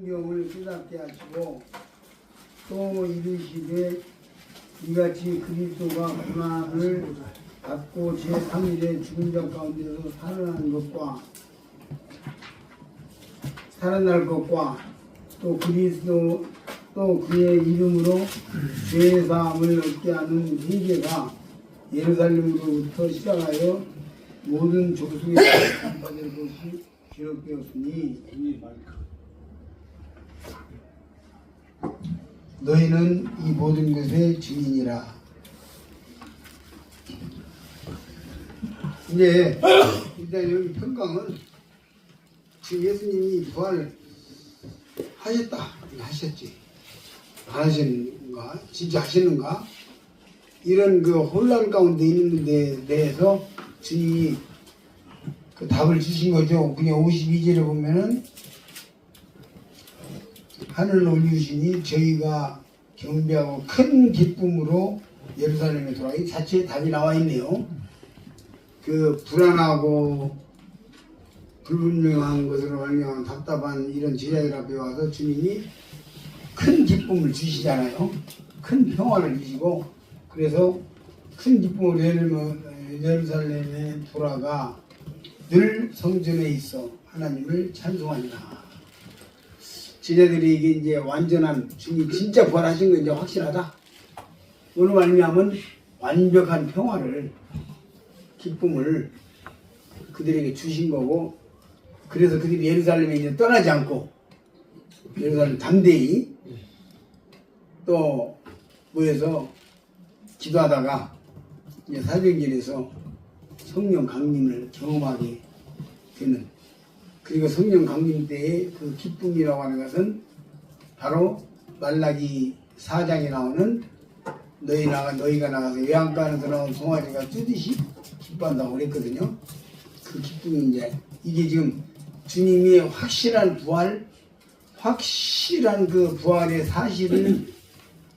성경을 깨닫게 하시고 또 이르시되 이같이 그리스도가 고난을 받고 제3일에 죽은 자 가운데서 살아날 것과 또 그리스도 또 그의 이름으로 죄 사함을 얻게 하는 회개가 예루살렘으로부터 시작하여 모든 족속에 받을 것이 기록되었으니 너희는 이 모든 것의 증인이라. 이제 일단 여기 평강은 지금 예수님이 부활을 하셨다 하셨지, 안 하셨는가, 진짜 하셨는가, 이런 그 혼란 가운데 있는 데 대해서 주님이 그 답을 주신 거죠. 그냥 52절에 보면은 하늘 올리시니 저희가 경배하고 큰 기쁨으로 예루살렘에 돌아가. 이 자체에 답이 나와 있네요. 그 불안하고 불분명한 것으로 말미암아 답답한 이런 제자들 앞에 와서 주님이 큰 기쁨을 주시잖아요. 큰 평화를 주시고, 그래서 큰 기쁨으로 예루살렘에 돌아가 늘 성전에 있어 하나님을 찬송하니라. 제자들이 이게 이제 완전한 주님 진짜 부활하신 건 이제 확실하다. 오늘 말미암은 완벽한 평화를, 기쁨을 그들에게 주신 거고, 그래서 그들이 예루살렘에 이제 떠나지 않고 예루살렘 담대히 또 모여서 기도하다가 이제 사도행전에서 성령 강림을 경험하게 되는, 그리고 성령 강림 때의 그 기쁨이라고 하는 것은 바로 말라기 4장에 나오는 너희가 나가서 외양가 안에서 나온 송아지가 뜨듯이 기뻐한다고 그랬거든요. 그 기쁨이 이제 이게 지금 주님이 확실한 부활, 확실한 그 부활의 사실을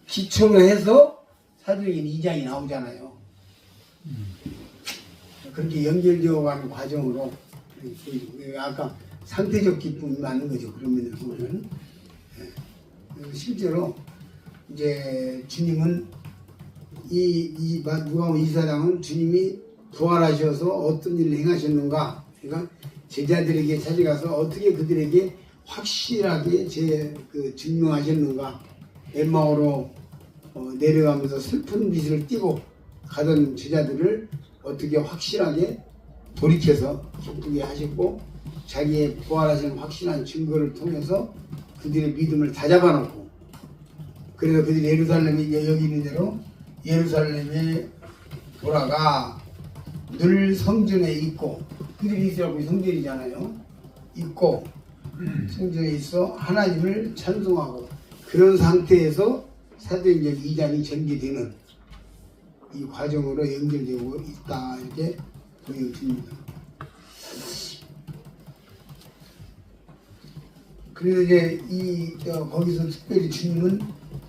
기초로 해서 사도행전 2장이 나오잖아요. 그렇게 연결되어 가는 과정으로 아까 상태적 기쁨이 많은 거죠. 그런 면에서 보면 실제로 이제 주님은 이 누가복음 24장은 주님이 부활하셔서 어떤 일을 행하셨는가, 그러니까 제자들에게 찾아가서 어떻게 그들에게 확실하게 증명하셨는가, 엠마오로 내려가면서 슬픈 빛을 띠고 가던 제자들을 어떻게 확실하게 돌이켜서 기쁘게 하셨고, 자기의 부활하시는 확실한 증거를 통해서 그들의 믿음을 다 잡아놓고, 그래서 그들이 예루살렘에 여기 있는 대로 예루살렘에 돌아가 늘 성전에 있고, 그들이 있으라고 성전이잖아요. 있고 성전에 있어 하나님을 찬송하고, 그런 상태에서 사도행전 2장이 전개되는 이 과정으로 연결되고 있다, 이렇게 보여집니다. 그래서 이제 거기서 특별히 주님은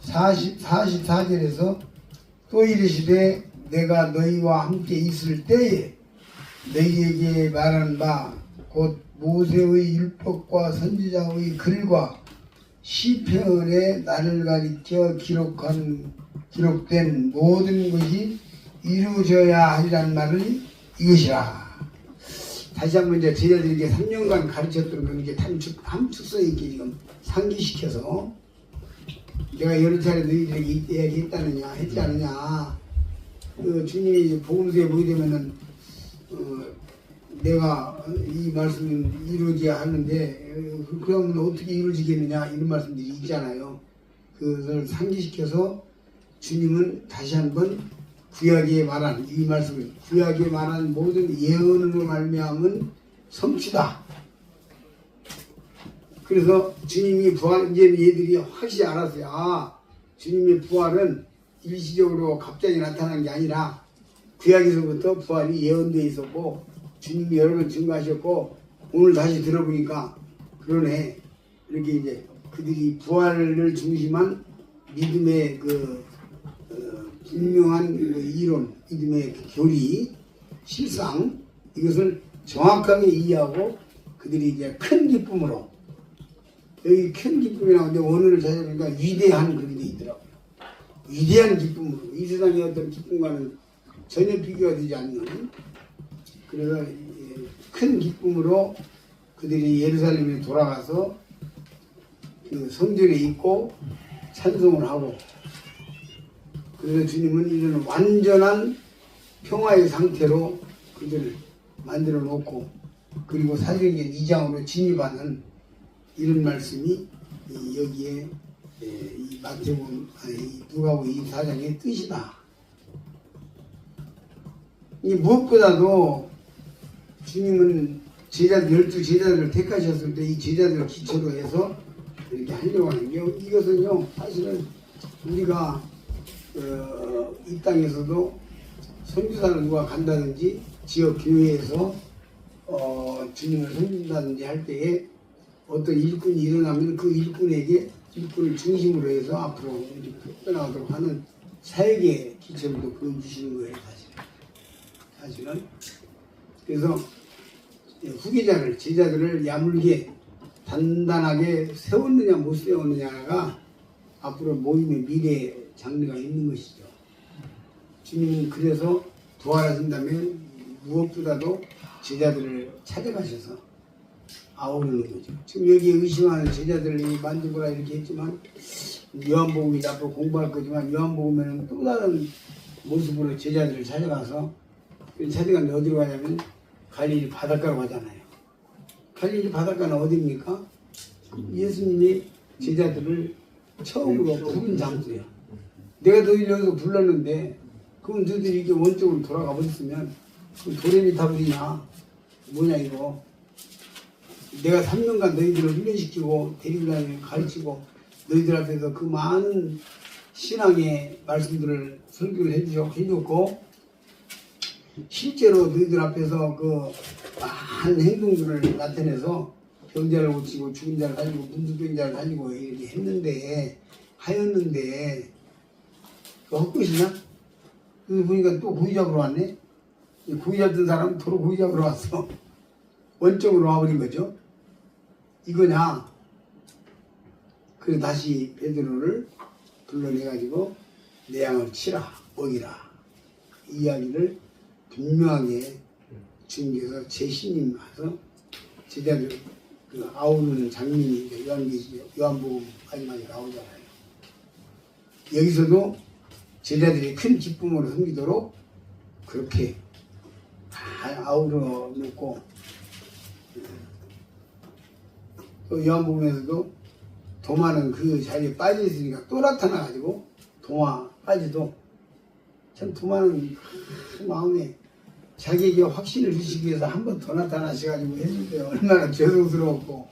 44절에서 또 이르시되 내가 너희와 함께 있을 때에 너희에게 말한 바 곧 모세의 율법과 선지자의 글과 시편에 나를 가리켜 기록된 모든 것이 이루어져야 하리란 말은 이것이라. 다시 한번 이제 제자들에게 3년간 가르쳤던 걸 이제 함축성 있게 지금 상기시켜서, 내가 여러 차례 너희들에게 이야기했다느냐, 했지 않느냐. 그 주님이 복음서에 보게 되면은 내가 이 말씀은 이루어져야 하는데 그러면 어떻게 이루어지겠느냐, 이런 말씀들이 있잖아요. 그것을 상기시켜서 주님은 다시 한번 구약에 말한 이 말씀을, 구약에 말한 모든 예언으로 말미암은 성취다. 그래서 주님이 부활, 이제 얘들이 확실히 알았어요. 아, 주님의 부활은 일시적으로 갑자기 나타난 게 아니라 구약에서부터 부활이 예언되어 있었고, 주님이 여러 번 증거하셨고, 오늘 다시 들어보니까 그러네. 이렇게 이제 그들이 부활을 중심한 믿음의 분명한 이론, 믿음의 교리, 실상, 이것을 정확하게 이해하고 그들이 이제 큰 기쁨으로 여기 큰 기쁨이 나오는데 오늘을 찾아보니까 위대한 그런 게 있더라고요. 위대한 기쁨으로 이 세상의 어떤 기쁨과는 전혀 비교가 되지 않는 그래서 큰 기쁨으로 그들이 예루살렘에 돌아가서 그 성전에 있고 찬송을 하고 그래서 주님은 이런 완전한 평화의 상태로 그들을 만들어 놓고 그리고 사도행전 2장으로 진입하는 이런 말씀이 여기에 이 마태복음 누가복음 24장의 뜻이다. 이 무엇보다도 주님은 제자들 12제자들을 택하셨을 때 이 제자들을 기초로 해서 이렇게 하려고 하는 게 이것은요 사실은 우리가 이 땅에서도 선교사를 누가 간다든지 지역 교회에서 주님을 섬긴다든지 할 때에 어떤 일꾼이 일어나면 그 일꾼을 중심으로 해서 앞으로 이렇게 뻗어나가도록 하는 사역의 기초로도 보여주시는 거예요 사실은. 그래서 후계자를 제자들을 야물게 단단하게 세웠느냐 못 세웠느냐가 앞으로 모임의 미래 장래가 있는 것이죠. 주님은 그래서 부활하신 다음에 무엇보다도 제자들을 찾아가셔서 아우르는 거죠. 지금 여기에 의심하는 제자들이 만들고라 이렇게 했지만 요한복음이 앞으로 공부할 거지만 요한복음에는 또 다른 모습으로 제자들을 찾아가서 찾아가는데 어디로 가냐면 갈릴리 바닷가로 가잖아요. 갈릴리 바닷가는 어디입니까? 예수님이 제자들을 처음으로 부른 장소야. 내가 너희를 여기서 불렀는데 그럼 너희들이 이게 원쪽으로 돌아가 버렸으면 그 도레미 타불이냐 뭐냐 이거. 내가 3년간 너희들을 훈련시키고 데리고 다니고 가르치고 너희들 앞에서 그 많은 신앙의 말씀들을 설교를 해줬고 실제로 너희들 앞에서 그 많은 행동들을 나타내서 병자를 고치고 죽은 자를 살리고 문둥병 자를 살리고 이렇게 하였는데 그 헛것이냐? 그거 보니까 또 고기 잡으러 왔네? 고기 잡던 사람은 도로 고기 잡으러 왔어. 원점으로 와버린 거죠. 이거냐? 그래서 다시 베드로를 불러내가지고 내 양을 치라, 먹이라. 이 이야기를 분명하게 주님께서 제 신임 와서 제자들 그 아우르는 장면이 이제 요한복음 마지막에 나오잖아요. 여기서도 제자들이 큰 기쁨으로 섬기도록 그렇게 다 아우러 놓고 또 요한복음에서도 도마는 그 자리에 빠져 있으니까 또 나타나가지고 도마 빠지도 참 도마는 마음에 자기에게 확신을 주시기 위해서 한 번 더 나타나셔가지고 해줄 때 얼마나 죄송스러웠고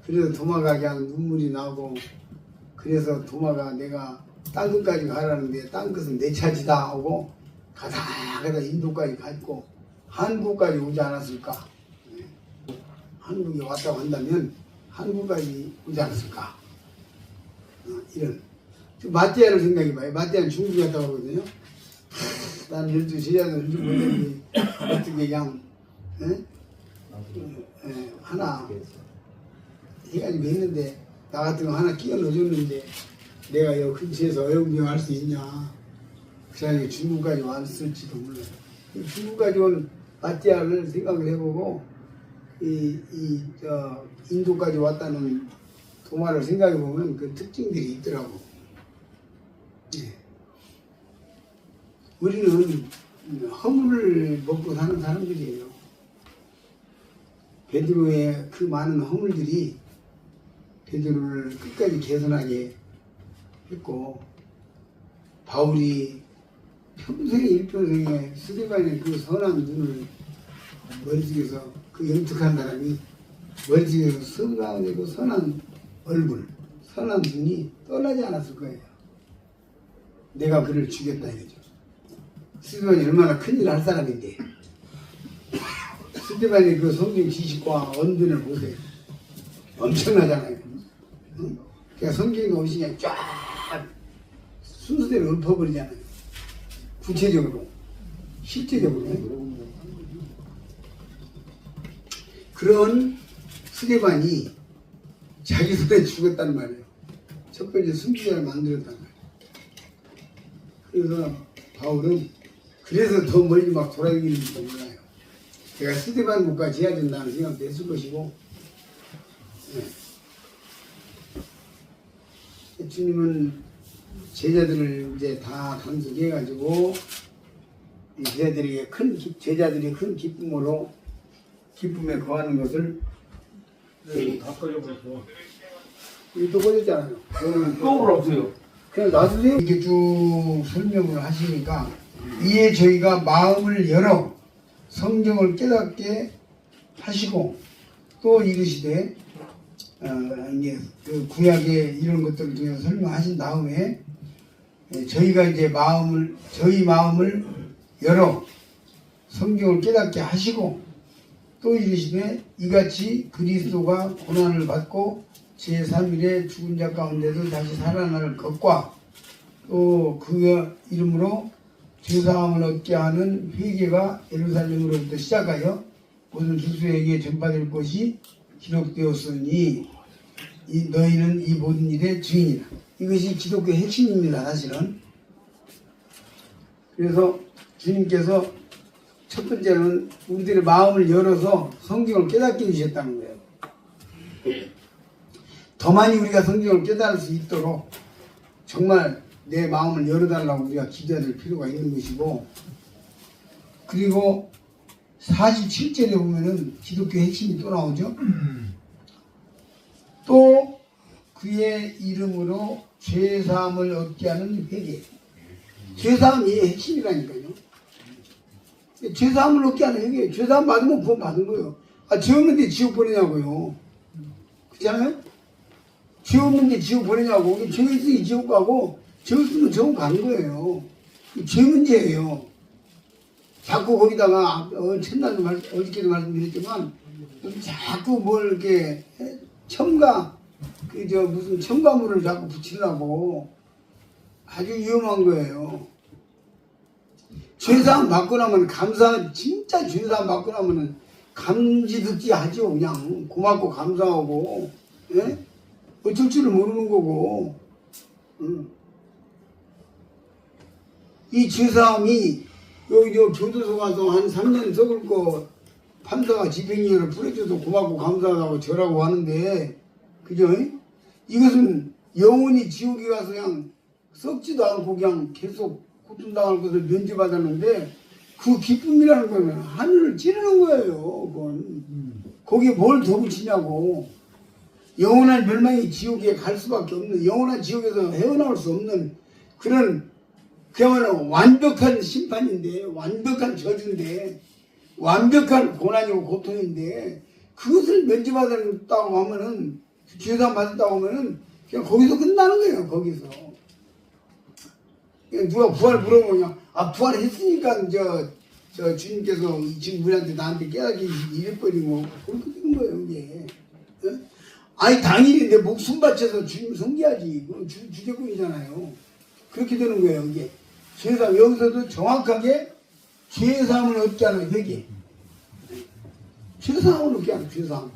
그래서 도마가 그냥 눈물이 나고 그래서 도마가 내가 땅끝까지 가라는데 땅끝은 내 차지다 하고 가다 인도까지 갔고 한국까지 오지 않았을까. 한국에 왔다고 한다면 한국까지 오지 않았을까. 이런 마띠아를 생각해봐요. 마띠아는 중국에 갔다고 하거든요. 난 12제자들 보냈는데 어떻게 그냥 하나 해가지고 했는데 나 같은 거 하나 끼워 넣어줬는데 내가 여 근처에서 어영부영 할 수 있냐. 그 사람이 중국까지 왔을지도 몰라요. 중국까지 온 마띠아를 생각을 해보고 인도까지 왔다는 도마를 생각해보면 그 특징들이 있더라고. 예. 우리는 허물을 먹고 사는 사람들이에요. 베드로의 그 많은 허물들이 베드로를 끝까지 개선하게 했고 바울이 평생의 일평생에 스데반의 그 선한 눈을 머릿속에서 그 영특한 사람이 머릿속에서 선하고 선한 얼굴, 선한 눈이 떠나지 않았을 거예요. 내가 그를 죽였다 이거죠. 스데반이 얼마나 큰일 할 사람인데 스데반의 그 성경 지식과 언변을 보세요. 엄청나잖아요. 그러니까 성경이 없이 그냥 쫙 순서대로 읊어버리잖아요. 구체적으로, 실제적으로. 그런 스데반이 자기 손에 죽었단 말이에요. 첫 번째 순교자를 만들었단 말이에요. 그래서 바울은 그래서 더 멀리 막 돌아다니는지도 몰라요. 제가 스데반 국까지 해야 된다는 생각도 했을 것이고, 네. 주님은 제자들을 이제 다 단속해가지고 제자들이 큰 기쁨으로 기쁨에 거하는 것을 다 꺼져버렸어. 또 꺼졌잖아요. 또 없어요. 그냥 놔두세요. 이렇게 쭉 설명을 하시니까 이에 저희가 마음을 열어 성경을 깨닫게 하시고 또 이르시되 이제 그 구약의 이런 것들을 통해서 설명하신 다음에 저희가 이제 저희 마음을 열어 성경을 깨닫게 하시고 또 이르시되 이같이 그리스도가 고난을 받고 제3일에 죽은 자 가운데서 다시 살아날 것과 또 그 이름으로 죄사함을 얻게 하는 회개가 예루살렘으로부터 시작하여 모든 주수에게 전파될 것이 기록되었으니 너희는 이 모든 일의 증인이라. 이것이 기독교의 핵심입니다. 사실은. 그래서 주님께서 첫 번째는 우리들의 마음을 열어서 성경을 깨닫게 해주셨다는 거예요. 더 많이 우리가 성경을 깨달을 수 있도록 정말 내 마음을 열어달라고 우리가 기도할 필요가 있는 것이고, 그리고 47절에 보면은 기독교 핵심이 또 나오죠. 또 그의 이름으로 죄사함을 얻게 하는 회개. 죄사함이 핵심이라니까요. 죄사함을 얻게 하는 회개. 죄사함 받으면 구원 받은 거예요. 죄 없는데 지옥 보내냐고요. 그렇잖아요? 죄 없는데 지옥 보내냐고. 죄 있으니 지옥 가고 죄 없으면 지옥 가는 거예요. 죄 문제예요. 자꾸 거기다가 첫날도 어저께도 말씀드렸지만 자꾸 뭘 이렇게 무슨 첨가물을 자꾸 붙이려고 아주 위험한 거예요. 죄사함 받고 나면 진짜 죄사함 받고 나면은 감지듣기 하죠. 그냥 고맙고 감사하고, 예? 어쩔 줄을 모르는 거고, 이 죄사함이 여기 교도소 가서 한 3년 썩을 거 판사가 집행유예를 풀어줘도 고맙고 감사하다고 저라고 하는데, 그죠? 이것은 영원히 지옥에 가서 그냥 썩지도 않고 그냥 계속 고통당할 것을 면제받았는데, 그 기쁨이라는 거는 하늘을 찌르는 거예요. 그건. 거기에 뭘 더 붙이냐고. 영원한 멸망이 지옥에 갈 수밖에 없는, 영원한 지옥에서 헤어나올 수 없는 그런, 그야말로 완벽한 심판인데, 완벽한 저주인데, 완벽한 고난이고 고통인데, 그것을 면제받았다고 하면은, 죄사함 받았다고 하면은, 그냥 거기서 끝나는 거예요, 거기서. 누가 부활 물어보냐, 부활했으니까, 주님께서 지금 우리한테 나한테 깨닫게 이래버리고, 그렇게 되는 거예요, 이게. 아니, 당연히 내 목숨 바쳐서 주님 섬겨야지. 그건 주제권이잖아요. 그렇게 되는 거예요, 이게. 죄사함, 여기서도 정확하게 죄사함을 얻게 하는 회개. 죄사함을 얻게 하는 죄사함.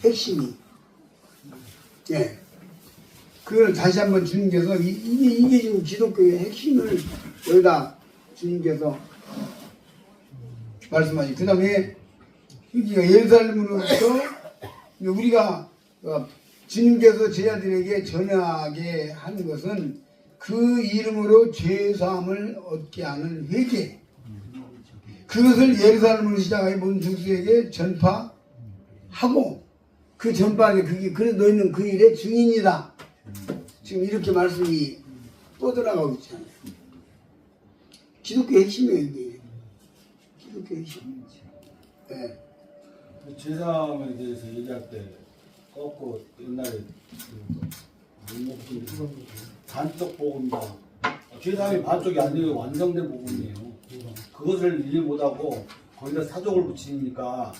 핵심이. 예. 그걸 다시 한번 주님께서, 이게 지금 기독교의 핵심을 여기다 주님께서 말씀하시고, 그 다음에 여기가 예루살렘으로부터 우리가 주님께서 제자들에게 전하게 하는 것은 그 이름으로 죄사함을 얻게 하는 회개. 그것을 예루살렘으로 시작하여 모든 족속에게 전파하고 그 전파에 그래서 너희는 그 일의 증인이다. 지금 이렇게 말씀이 뻗어나가고 있잖아요. 기독교 핵심이에요, 이게. 기독교 핵심. 네. 죄사함에 대해서 얘기할 때 꺾고 옛날에 반쪽 복음이다. 죄사함이 반쪽이 아니고 완성된 복음이에요. 그것을 일 못하고 거기다 사족을 붙이니까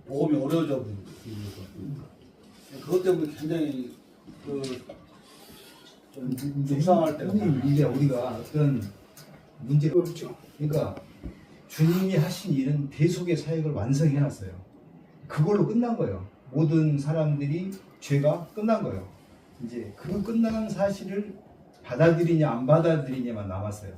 복음이 어려워져 버리는 거예요. 그것 때문에 굉장히 좀 속상할 때가 많아요. 이제 우리가 어떤 문제가 그렇죠. 그러니까 주님이 하신 일은 대속의 사역을 완성해놨어요. 그걸로 끝난 거예요. 모든 사람들이 죄가 끝난 거예요. 이제 그 끝난 사실을 받아들이냐 안 받아들이냐만 남았어요.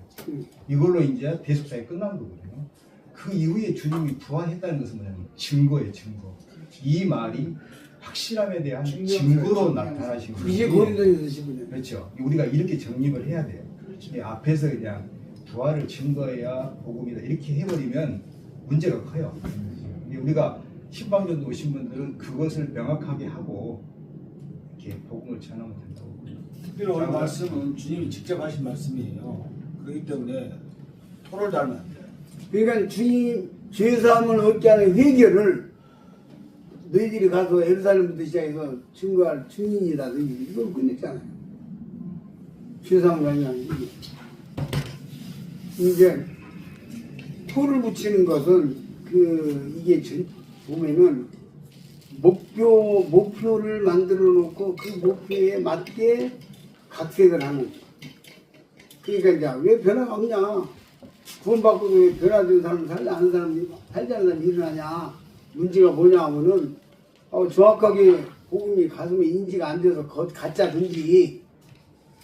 이걸로 이제 대속사에 끝난 거거든요. 그 이후에 주님이 부활했다는 것은 뭐냐면 증거예요, 증거. 이 말이 확실함에 대한 증거로 나타나신 거예요. 그게 고린도전서 15년. 그렇죠. 우리가 이렇게 정립을 해야 돼요. 이 앞에서 그냥 부활을 증거해야 복음이다 이렇게 해버리면 문제가 커요. 근데 우리가 신방전도 오신 분들은 그것을 명확하게 하고 이렇게 복음을 전하면 된다고. 특별히 오늘 말씀은 주님이 직접 하신 말씀이에요. 그렇기 때문에 토를 달면 안 돼요. 그러니까 주님 죄사함을 얻게 하는 회개를 너희들이 가서 예루살렘부터 시작해서 증거할 증인이다. 너희들이 이걸 끝냈잖아요. 죄사함을 하는 게 이제 토를 붙이는 것은 이게 보면은 목표를 만들어 놓고 그 목표에 맞게 각색을 하는. 그러니까 이제 왜 변화가 없냐? 구원받고도 왜 변화된 사람 살지 않은 사람이 살지 않은 사람이 일어나냐? 문제가 뭐냐 하면은 정확하게 복음이 가슴에 인지가 안 돼서 가짜든지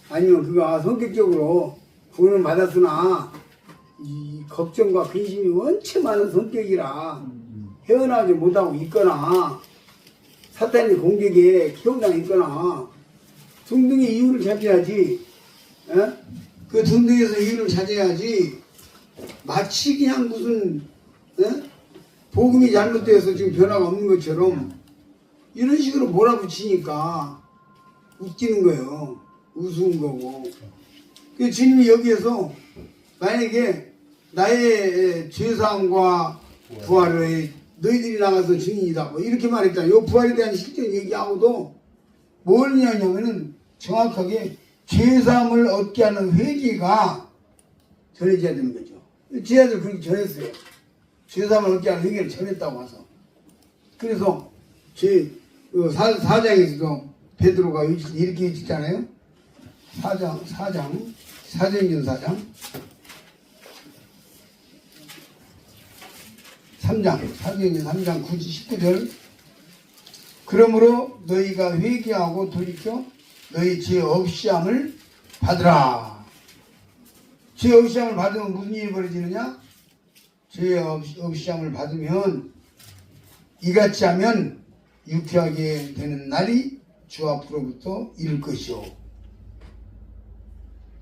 아니면 그가 성격적으로 구원을 받았으나 이 걱정과 근심이 원체 많은 성격이라 헤어나지 못하고 있거나 사탄의 공격에 기억당해 있거나 등등의 이유를 찾아야지. 그 등등에서 이유를 찾아야지 마치 그냥 무슨 복음이 잘못되어서 지금 변화가 없는 것처럼 이런 식으로 몰아붙이니까 웃기는 거예요. 우스운 거고. 그 주님이 여기에서 만약에 나의 죄사함과 부활을 너희들이 나가서 증인이다 뭐 이렇게 말했다. 이 부활에 대한 실제 얘기하고도 뭘 얘기하냐면은 정확하게 죄사함을 얻게 하는 회개가 전해져야 되는 거죠. 제자들 그렇게 전했어요. 죄사함을 얻게 하는 회개를 전했다고 와서. 그래서 사장에서도 베드로가 이렇게 읽잖아요. 사도행전 4장 3장 19절. 그러므로 너희가 회개하고 돌이켜 너희 죄 없이함을 받으라. 죄 없이함을 받으면 무슨 일이 벌어지느냐? 죄 없이함을 받으면 이같이 하면 유쾌하게 되는 날이 주 앞으로부터 이를 것이요.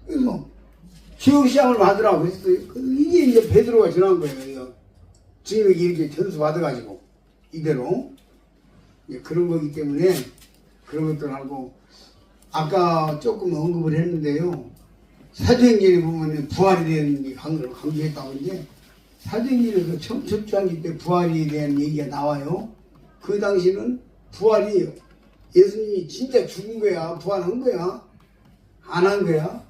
그래서 죄 없이함을 받으라 그랬어요. 이게 이제 베드로가 전한 거예요. 주님에게 이렇게 전수 받아가지고 이대로 그런 거기 때문에 그런 것들 하고 아까 조금 언급을 했는데요. 사도행전에 보면 부활에 대한 강조했다고 하는데 사도행전에서 처음 접주하기 때 부활에 대한 얘기가 나와요. 그 당시는 부활이 예수님이 진짜 죽은 거야, 부활한 거야, 안 한 거야.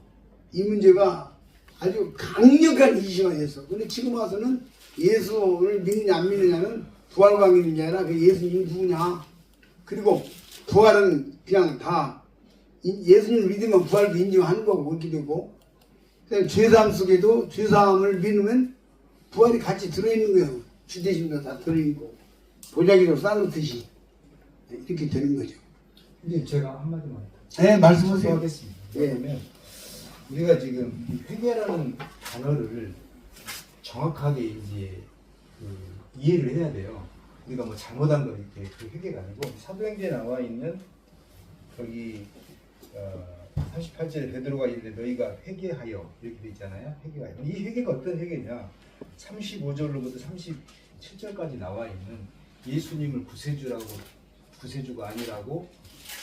이 문제가 아주 강력한 이슈가 됐어. 근데 지금 와서는 예수를 믿느냐 안 믿느냐는 부활과 믿는 게 아니라 그 예수님이 누구냐. 그리고 부활은 그냥 다 예수님을 믿으면 부활도 인정하는 거고 그렇게 되고 죄사함 속에도 죄사함을 믿으면 부활이 같이 들어있는 거예요. 주대심도 다 들어있고 보자기로 쌓아놓듯이 이렇게 되는 거죠. 근데 제가 한마디만 네, 말씀하세요. 하겠습니다. 왜냐면 우리가 지금 이 회개라는 단어를 정확하게 이제 이해를 해야 돼요. 우리가 뭐 잘못한 거 이렇게 그 회개가 아니고 사도행전에 나와 있는 거기 38절에 베드로가 이르되 너희가 회개하여 이렇게 돼 있잖아요. 회개하여. 이 회개가 어떤 회개냐? 35절로부터 37절까지 나와 있는 예수님을 구세주가 아니라고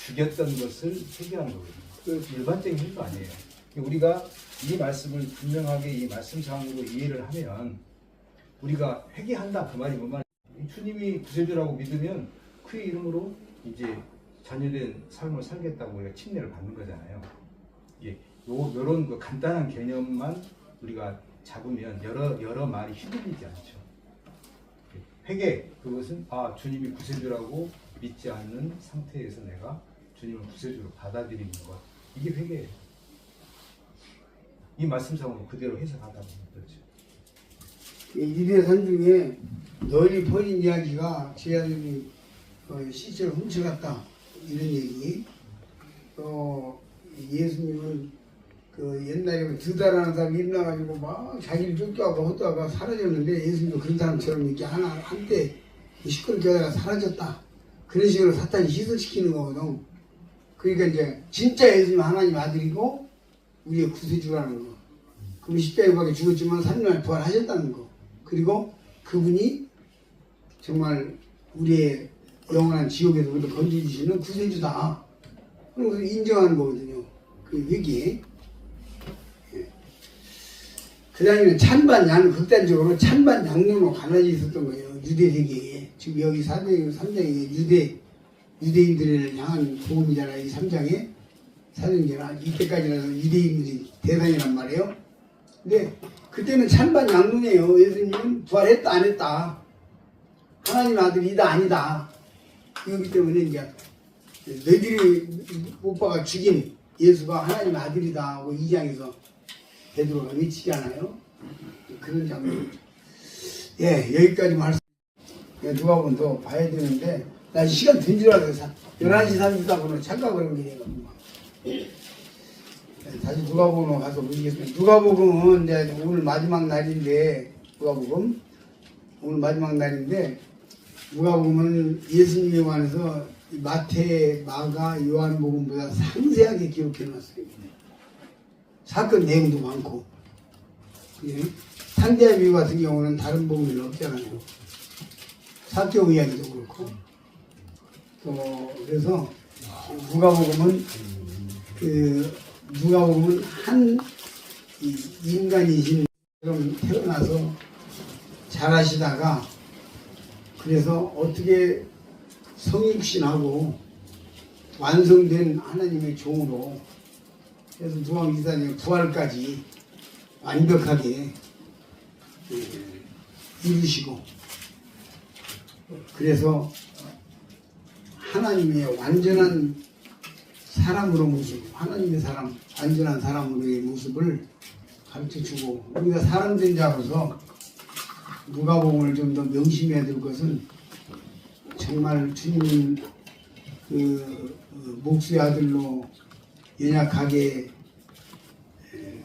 죽였던 것을 회개하는 거거든요. 일반적인 회개가 아니에요. 우리가 이 말씀을 분명하게 이 말씀상으로 이해를 하면 우리가 회개한다 그 말이 뭔 말이에요? 주님이 구세주라고 믿으면 그의 이름으로 이제 자녀된 삶을 살겠다고 우리가 침례를 받는 거잖아요. 요런 그 간단한 개념만 우리가 잡으면 여러 말이 휘둘리지 않죠. 회개 그것은 주님이 구세주라고 믿지 않는 상태에서 내가 주님을 구세주로 받아들이는 것, 이게 회개예요. 이 말씀상으로 그대로 해석하다 보면 그렇죠. 이대산 중에 널리 퍼진 이야기가 제자들이 시체를 훔쳐갔다 이런 얘기. 예수님은 그 옛날에 드다라는 사람이 일어나가지고 막 자기를 쫓겨가고 헛다가 사라졌는데 예수님도 그런 사람처럼 이렇게 한때 시끄럽게 하다가 사라졌다. 그런 식으로 사탄이 희석시키는 거거든. 그러니까 이제 진짜 예수님 하나님 아들이고 우리의 구세주라는 거. 그분이 십자가에 박혀 죽었지만 3년 만에 부활하셨다는 거. 그리고 그분이 정말 우리의 영원한 지옥에서부터 건져주시는 구세주다. 그래서 인정하는 거거든요. 그 회개. 그 다음에 찬반 양, 극단적으로 찬반 양론으로 갈라져 있었던 거예요. 유대 세계에. 지금 여기 3장에 유대인들을 향한 복음이잖아요. 이 3장에. 사도행전 이때까지는 유대인들이 대상이란 말이에요. 근데 그때는 찬반 양론이에요. 예수님은 부활했다 안 했다. 하나님 아들이다 아니다. 그렇기 때문에 이제 너희들이 못 박아 죽인 예수가 하나님 아들이다 하고 2장에서 베드로가 외치잖아요. 그런 장면. 예, 여기까지 말씀. 누가 보면 더 봐야 되는데 나 시간 된 줄 알아서 11시 34분으로 착각을 한 게 다시 누가복음으로 가서 보시겠습니다. 누가복음은 이제 오늘 마지막 날인데 오늘 마지막 날인데 누가복음은 예수님에 관해서 마태, 마가, 요한복음보다 상세하게 기록해놨어요. 사건 내용도 많고. 예? 상대와 비유 같은 경우는 다른 복음이 없잖아요. 사교 이야기도 그렇고. 그래서 누가복음은 한 인간이신 그런 태어나서 잘하시다가 그래서 어떻게 성육신하고 완성된 하나님의 종으로 그래서 누가복음의 부활까지 완벽하게 이루시고 그래서 하나님의 완전한 사람으로 모습, 하나님의 사람, 완전한 사람으로의 모습을 가르쳐주고 우리가 사람 된 자로서 누가복음을 좀 더 명심해야 될 것은 정말 주님 그 목수의 아들로 연약하게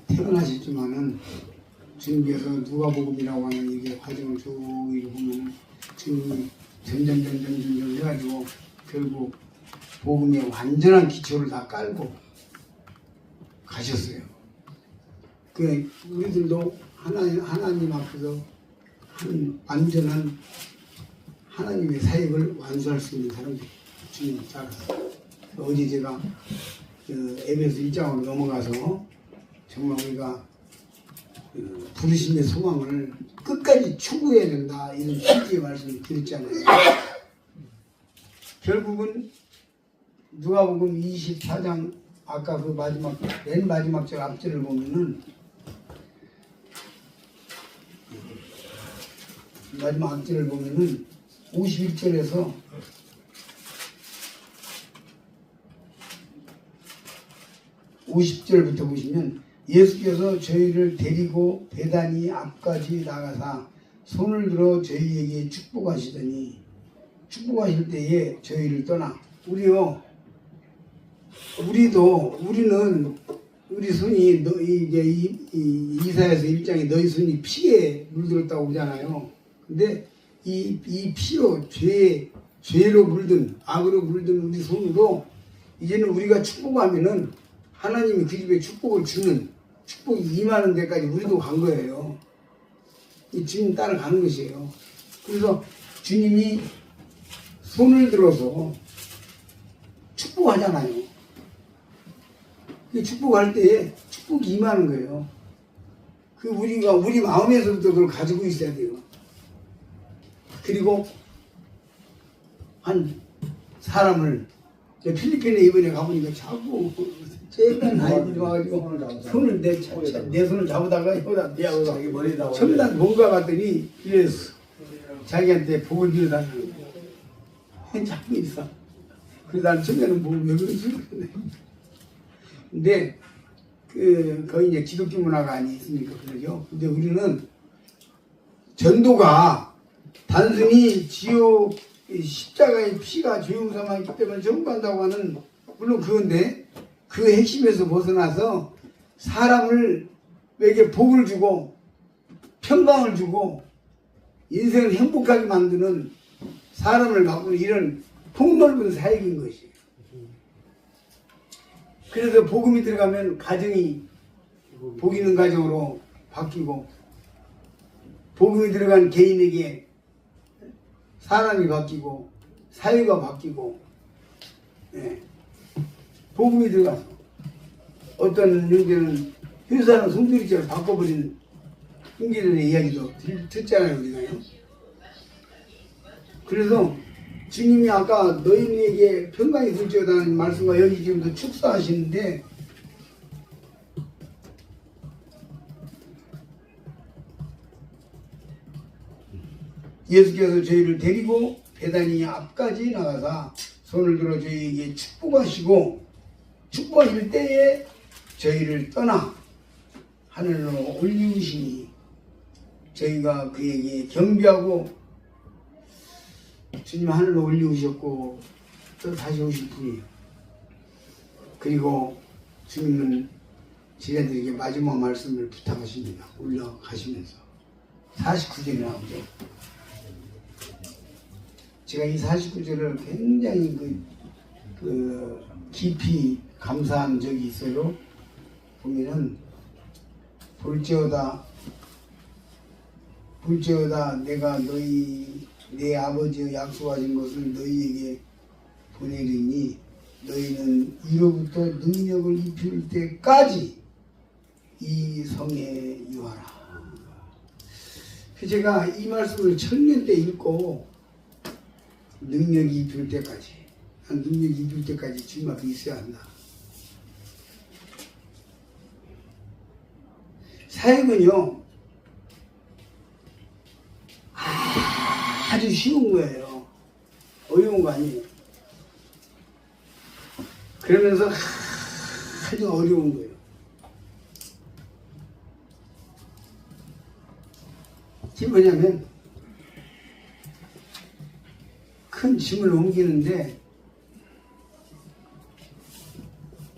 태어나셨지만은 주님께서 누가복음이라고 하는 이게 과정을 쭉 보면 주님이 점점 해가지고 결국 복음의 완전한 기초를 다 깔고 가셨어요. 그 우리들도 하나님 앞에서 한 완전한 하나님의 사역을 완수할 수 있는 사람들 주님 따라서 어제 제가 에베소 1장으로 넘어가서 정말 우리가 부르심의 소망을 끝까지 추구해야 된다 이런 취지의 말씀을 드렸잖아요. 결국은 누가복음 24장 아까 그 맨 마지막 절 앞절을 보면은 마지막 앞절을 보면은 51절에서 50절부터 보시면 예수께서 저희를 데리고 베다니 앞까지 나가사 손을 들어 저희에게 축복하시더니 축복하실 때에 저희를 떠나 우리는 우리 손이 이사야서 1장에 너희 손이 피에 물들었다고 보잖아요. 근데 이 피로 죄로 물든 악으로 물든 우리 손으로 이제는 우리가 축복하면은 하나님이 그 집에 축복을 주는 축복이 임하는 데까지 우리도 간 거예요. 이 주님 따라가는 것이에요. 그래서 주님이 손을 들어서 축복하잖아요. 그 축복할 때에 축복이 임하는 거예요. 그 우리 마음에서부터 그걸 가지고 있어야 돼요. 그리고 한 사람을 필리핀에 이번에 가보니까 자꾸 쬐깐 아이들이 와가지고 손을 내 손을 잡아다가 여기다 내하고 첨단 뭔가 갔더니 이래서 자기한테 복을 빌어달라는 거야. 자꾸 있어. 그래서 난 처음에는 뭐 왜 그런지 모르겠네. 근데 거의 이제 기독교 문화가 아니있습니까? 그러죠. 근데 우리는 전도가 단순히 지옥 이 십자가의 피가 죄용삼아 있기 때문에 정부한다고 하는 물론 그건데 그 핵심에서 벗어나서 사람에게 복을 주고 평강을 주고 인생을 행복하게 만드는 사람을 바꾸는 이런 폭넓은 사역인 것이에요. 그래서 복음이 들어가면 가정이 복 있는 가정으로 바뀌고 복음이 들어간 개인에게 사람이 바뀌고 사회가 바뀌고 예. 복음이 들어가서 어떤 형제는 회사는 송두리째를 바꿔버린 형제들의 이야기도 듣잖아요 우리가요. 그래서 주님이 아까 너희에게 평강이 있을지어다는 말씀과 여기 지금도 축사하시는데 예수께서 저희를 데리고 베다니 앞까지 나가사 손을 들어 저희에게 축복하시고 축복하실 때에 저희를 떠나 하늘로 올리우시니 저희가 그에게 경배하고 주님 하늘로 올리우셨고 또 다시 오실 분이에요. 그리고 주님은 제자들에게 마지막 말씀을 부탁하십니다. 올라가시면서 49절에 나오죠. 제가 이 49절을 굉장히 깊이 감사한 적이 있어요. 보면은 볼지어다 내가 내 아버지의 약속하신 것을 너희에게 보내리니 너희는 이로부터 능력을 입힐 때까지 이 성에 유하라. 제가 이 말씀을 청년 때 읽고 능력이 입힐 때까지 능력이 입힐 때까지 주님 앞에 있어야 한다. 사역은요 아주 쉬운 거예요. 어려운 거 아니에요. 그러면서 아주 어려운 거예요. 지금 뭐냐면 큰 짐을 옮기는데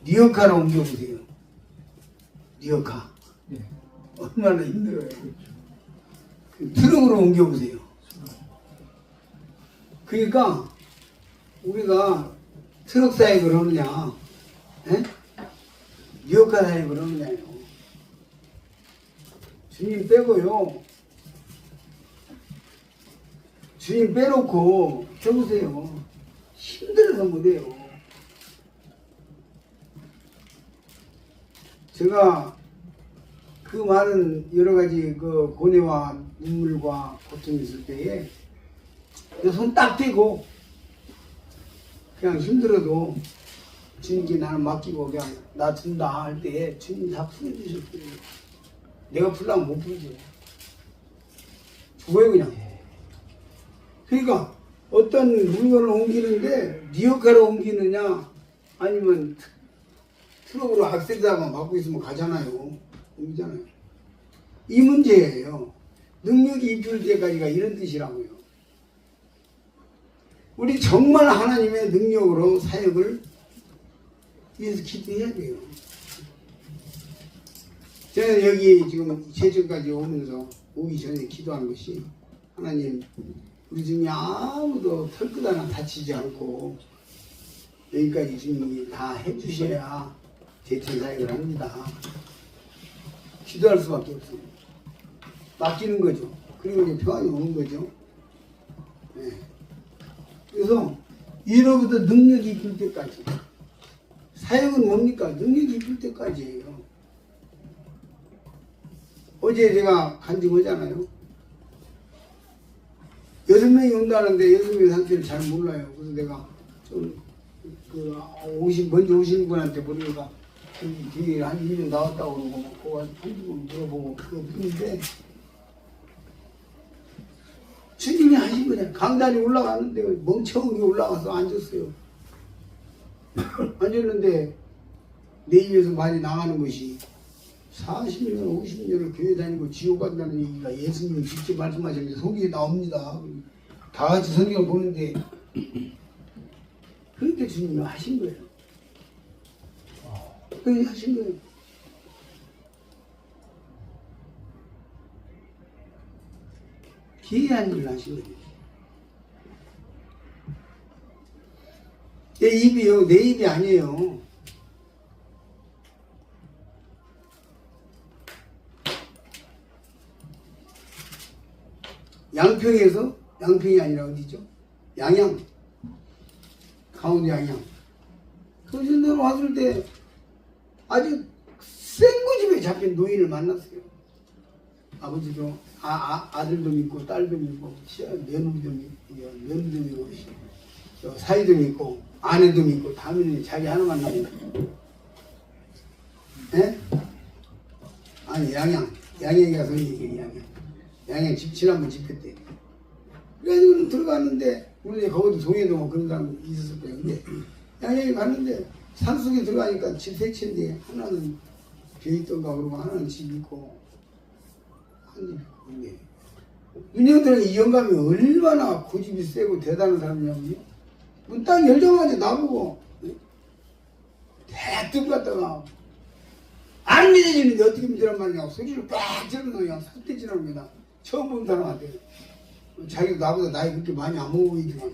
리어카로 옮겨보세요. 리어카. 네. 얼마나 힘들어요. 트럭으로 옮겨보세요. 그러니까 우리가 트럭 사역을 하느냐 리어카 사역을 하느냐요. 주님 빼고요. 주님 빼놓고 해보세요. 힘들어서 못해요. 제가 그 많은 여러 가지 그 고뇌와 눈물과 고통이 있을 때에 손 딱 떼고 그냥 힘들어도 주님께 나는 맡기고 그냥 나 둔다 할 때에 주님 다 풀어주셨어요. 내가 풀려면 못 풀죠. 죽어요 그냥. 그러니까 어떤 물건을 옮기는데 리어카로 옮기느냐 아니면 트럭으로 악셀에다가 막고 있으면 가잖아요. 옮기잖아요. 이 문제예요. 능력이 입힐 때까지가 이런 뜻이라고요. 우리 정말 하나님의 능력으로 사역을 위해서 기도해야 돼요. 저는 여기 지금 제주까지 오기 전에 기도한 것이 하나님 우리 중에 아무도 털끝 하나 다치지 않고 여기까지 주님이 다 해주셔야 대천 사역을 합니다. 기도할 수밖에 없어요. 맡기는 거죠. 그리고 이제 평안이 오는 거죠. 네. 그래서 이로부터 능력이 입힐 때까지 사역은 뭡니까? 능력이 입힐 때까지예요. 어제 제가 간증하잖아요. 6명이 온다는데 6명의 상태를 잘 몰라요. 그래서 내가 좀 먼저 오시는 분한테 보니까 뒤에 한 1년 나왔다고 그러고 그거 한번 물어보고 그거 했는데 주님이 하신 거냐. 강단이 올라가는데 멍청하게 올라가서 앉았어요. 앉았는데 내 입에서 말이 나가는 것이 40년, 50년을 교회 다니고 지옥 간다는 얘기가 예수님이 직접 말씀하셨는데 속이 나옵니다. 다 같이 성경을 보는데 그렇게 주님이 하신 거예요. 그렇게 하신 거예요. 기이한 일을 하신 거예요. 내 입이요, 내 입이 아니에요. 양평에서, 양평이 아니라 어디죠? 양양. 강원도 양양. 거기서 내려왔을 때 아주 센 고집에 잡힌 노인을 만났어요. 아버지도, 아들도 믿고, 딸도 믿고, 며느리도 믿고, 사이도 믿고, 아내도 믿고, 다 믿는 자기 하나만 남는다. 예? 아니, 양양에 가서 얘기해, 양양 지난번 집회 때. 그래가지고 들어갔는데, 우리 거기도 동해도 뭐 그런 사람 있었을 거예요. 근데 양양에 갔는데, 산속에 들어가니까 집 세 채인데, 하나는 비어있던가 그러고, 하나는 집 있고, 한 집 있고, 윤영들은 이 영감이 얼마나 고집이 세고 대단한 사람이냐면요. 문 딱 열자마자 나보고, 대뜸 갔다가, 안 믿어지는데 어떻게 믿으란 말이냐고 소리를 빡 지르는 그냥 삿대질하는 거다. 처음 본 사람한테. 자기도 나보다 나이 그렇게 많이 안 먹어보이지만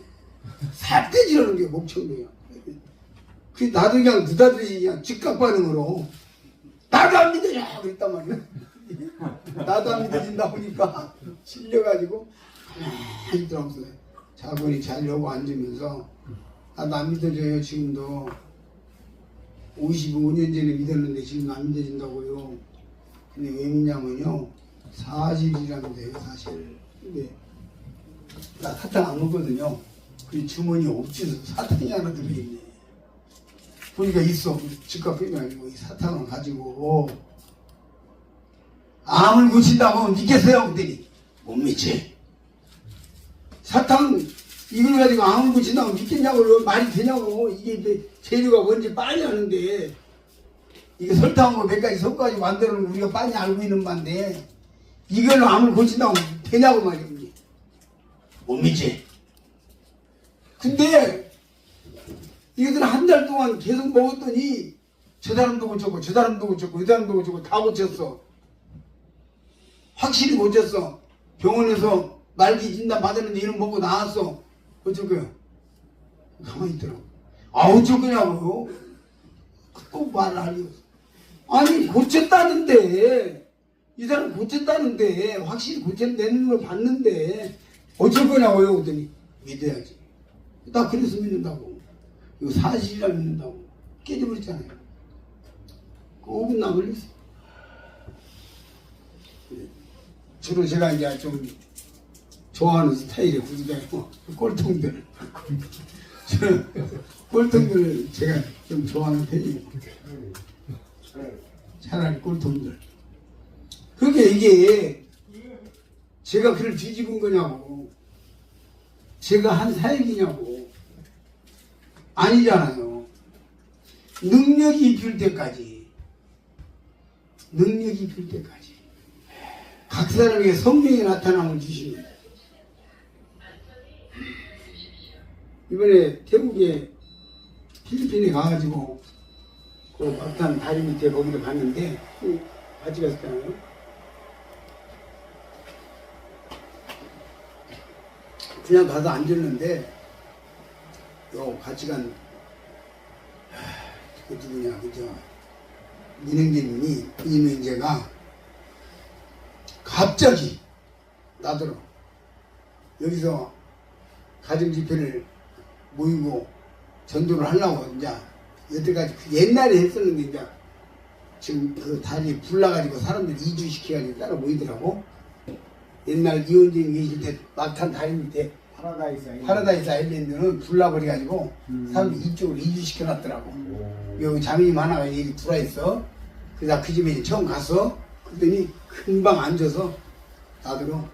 삿대질하는 게 목청이에요. 그 나도 그냥 느닷없이 그냥 즉각 반응으로 나도 안 믿어져 그랬단 말이야. 나도 안 믿어진다 보니까 질려가지고 가만히 들어가면서 자본이 자려고 앉으면서 나도 안 믿어져요. 지금도 55년 전에 믿었는데 지금 안 믿어진다고요. 근데 왜 믿냐면요, 사실이라는데요, 사실. 근데 나 사탕 안 먹거든요. 그 주머니 옥지에서 사탕이 하나 들어있네. 보니까 있어. 즉각 빼가지고 이 사탕을 가지고 암을 고친다고 믿겠어요? 그랬더니 못 믿지. 사탕 이걸 가지고 암을 고친다고 믿겠냐고 말이 되냐고. 이게 재료가 뭔지 빨리 아는데 이게 설탕하고 몇 가지 섞어가지고 만들어놓은 우리가 빨리 알고 있는 바인데 이걸로 암을 고친다고 되냐고 말이야. 못 믿지. 근데 이것들 한 달 동안 계속 먹었더니 저 사람도 고쳤고 저 사람도 고쳤고 이 사람도 고쳤고 다 고쳤어. 확실히 고쳤어. 병원에서 말기 진단 받았는데 이름 먹고 나왔어. 어쩔 거야? 가만히 있더라고. 어쩔 거냐고요? 꼭 말을 하려고. 아니 고쳤다는데 이 사람 고쳤다는데 확실히 고쳤다는 걸 봤는데 어쩔 거냐고요? 그랬더니 믿어야지. 나 그래서 믿는다고. 이거 사실이라 믿는다고. 깨져버렸잖아요. 5분 나걸렸어. 주로 제가 이제 좀 좋아하는 스타일의 구두자고 꼴통들. 꼴통들을 제가 좀 좋아하는 편이에요. 차라리 꼴통들. 그게 이게 제가 그를 뒤집은 거냐고. 제가 한 사역이냐고. 아니잖아요. 능력이 입힐 때까지. 능력이 입힐 때까지. 각 사람에게 성령의 나타남을 주십니다. 이번에 태국에 필리핀에 가가지고 그 막탄 다리 밑에 거기도 갔는데 같이 갔었잖아요. 그냥 가서 앉았는데 요 같이 간 그 누구냐 그죠? 민행제님이 이명재가 갑자기 나더러 여기서 가정집회를 모이고 전도를 하려고 이제 여태까지 옛날에 했었는데 이제 지금 그 다리 불나가지고 사람들 이주시켜가지고 따로 모이더라고. 옛날 이원재님 계실 때 막탄 다리 밑에 파라다이스 아일랜드는 불나버려가지고 사람들 이쪽으로 이주시켜놨더라고. 여기 자매님 하나가 여기 들어와있어. 그래서 그 집에 처음 갔어. 그랬더니 금방 앉아서 나더러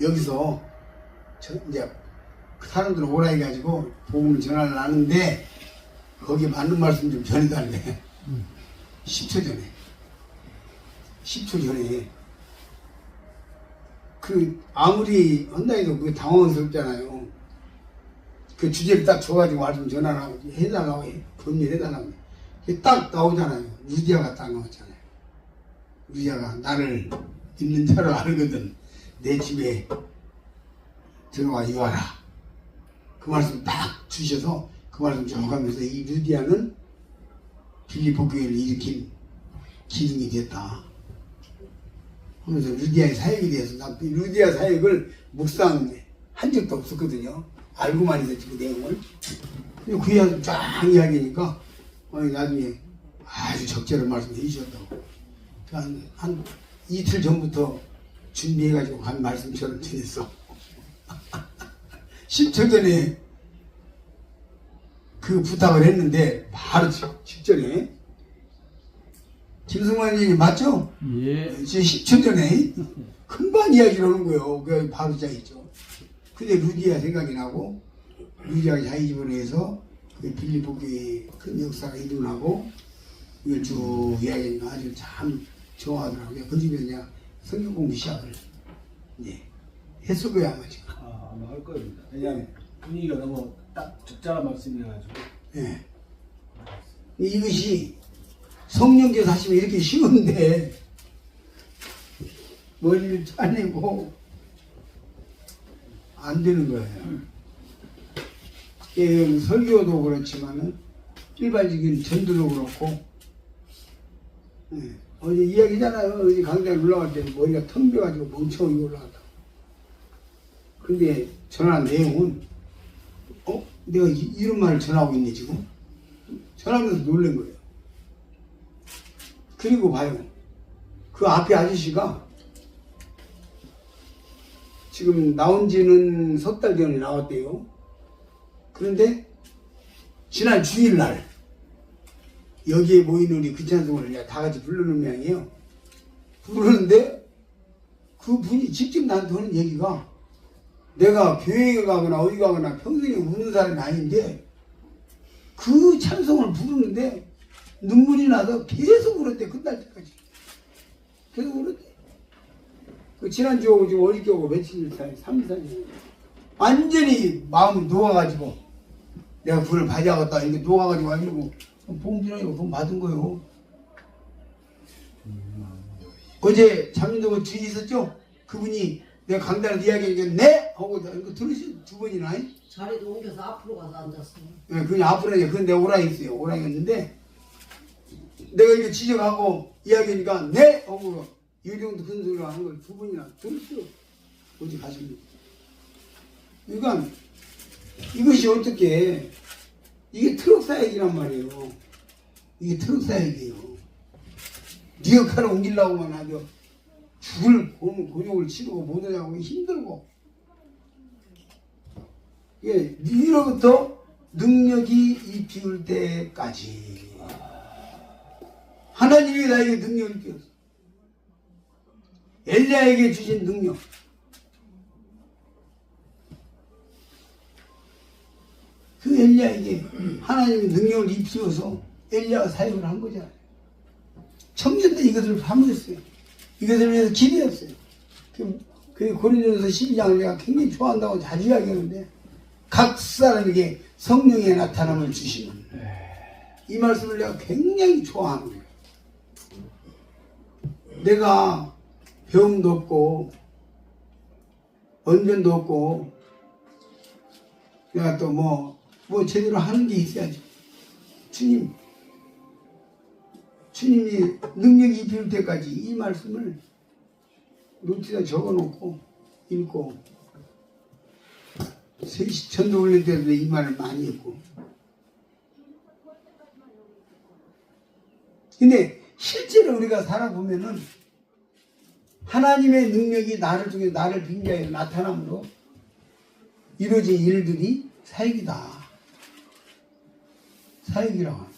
여기서 이제 사람들 오라 해가지고 복음을 전하려 하는데 거기에 맞는 말씀 좀 전해달래. 10초 전에 그 아무리 한다 해도 그게 당황스럽잖아요. 그 주제를 딱 줘가지고 말씀 전하라고 해달라고 해. 법률해달라고 해. 그게 딱 나오잖아요. 루디아가 딱 나왔잖아요. 루디아가 나를 있는 자로 알거든. 내 집에 들어와 이와라. 그 말씀 딱 주셔서 그 말씀 쭉 하면서 이 루디아는 빌립보 교회를 일으킨 기둥이 됐다. 하면서 루디아의 사역에 대해서 나 루디아 사역을 묵상한 적도 없었거든요. 알고만 있었지 그 내용을. 근데 그 이야기 쫙 이야기하니까 나중에 아주 적절한 말씀을 해주셨다고. 한 이틀 전부터 준비해가지고 한 말씀처럼 전했어. 10초 전에 그 부탁을 했는데 바로 직전에 김승만 얘기 맞죠? 예. 10초 전에 금방 이야기를 하는 거예요. 그 바로 시작했죠. 근데 루디아 생각이 나고 루디아가 자기 집으로 해서 그 빌립보 교회의 큰 역사가 일어나고 이걸 쭉 이야기하니까 아주 참 좋아하더라고요. 그 집에 그냥 성경 공부 시작을 했을 거야 아마 지금. 아마 할 겁니다. 왜냐하면 분위기가 너무 딱 적절한 말씀이어가지고. 예. 이것이 성령께서 하시면 이렇게 쉬운데 머리를 짜내고 안 되는 거예요. 예, 설교도 그렇지만은 일반적인 전도도 그렇고 예. 어제 이야기잖아요. 어제 강당에 올라갈 때 머리가 텅 비어가지고 멍청하게 올라갔다. 근데 전한 내용은 내가 이런 말을 전하고 있네 지금. 전하면서 놀란 거예요. 그리고 봐요. 그 앞에 아저씨가 지금 나온 지는 석 달 전에 나왔대요. 그런데 지난 주일날 여기에 모이는 우리 그 찬송을 다 같이 부르는 모양이에요. 부르는데 그 분이 직접 나한테 하는 얘기가 내가 교회에 가거나 어디 가거나 평생에 우는 사람이 아닌데 그 찬송을 부르는데 눈물이 나서 계속 울었대. 끝날 때까지 계속 울었대. 그 지난주에 오고 지금 어저께 오고 며칠 사이 3, 4일 완전히 마음이 녹아가지고 내가 그걸 받아야겠다 이렇게 녹아가지고 와가지고 봉준이가 돈 받은 거예요. 어제 잠인도가 주위 있었죠? 그분이 내가 강단을 이야기하니까 네? 하고 이거 들으시 두 번이나 자리도 옮겨서 앞으로 가서 앉았어. 네, 그냥 앞으로 이제 그건 내가 오라 했어요. 오라 했는데 내가 이렇게 지적하고 이야기하니까 네? 하고 이 정도 큰 소리를 하는 걸 두 번이나 들었어요. 어디 가십니까? 그러니까 이것이 어떻게 이게 트럭 사역이란 말이에요. 이게 트럭 사역이에요. 네 역할을 옮기려고만 하죠. 죽을 곤욕을 치르고 못하자고 힘들고 이게 니로부터 능력이 입히울 때까지 하나님이 나에게 능력을 입혔어. 엘리야에게 주신 능력. 그 엘리야에게 하나님이 능력을 입히어서 엘리야가 사역을 한 거잖아요. 청년들 이것을 파묻었어요. 이것을 위해서 기도했어요. 그 고린도전서 12장을 내가 굉장히 좋아한다고 자주 이야기하는데 각 사람에게 성령의 나타남을 주시는 이 말씀을 내가 굉장히 좋아하는 거예요. 내가 배움도 없고 언변도 없고 내가 또 뭐 제대로 하는 게 있어야지. 주님이 능력이 입힐 때까지 이 말씀을 노트에 적어놓고 읽고 전도 올릴 때도 이 말을 많이 했고 근데 실제로 우리가 살아보면은 하나님의 능력이 나를 통해 나를 빙자해 나타남으로 이루어진 일들이 사역이다. 사역이라고 합니다.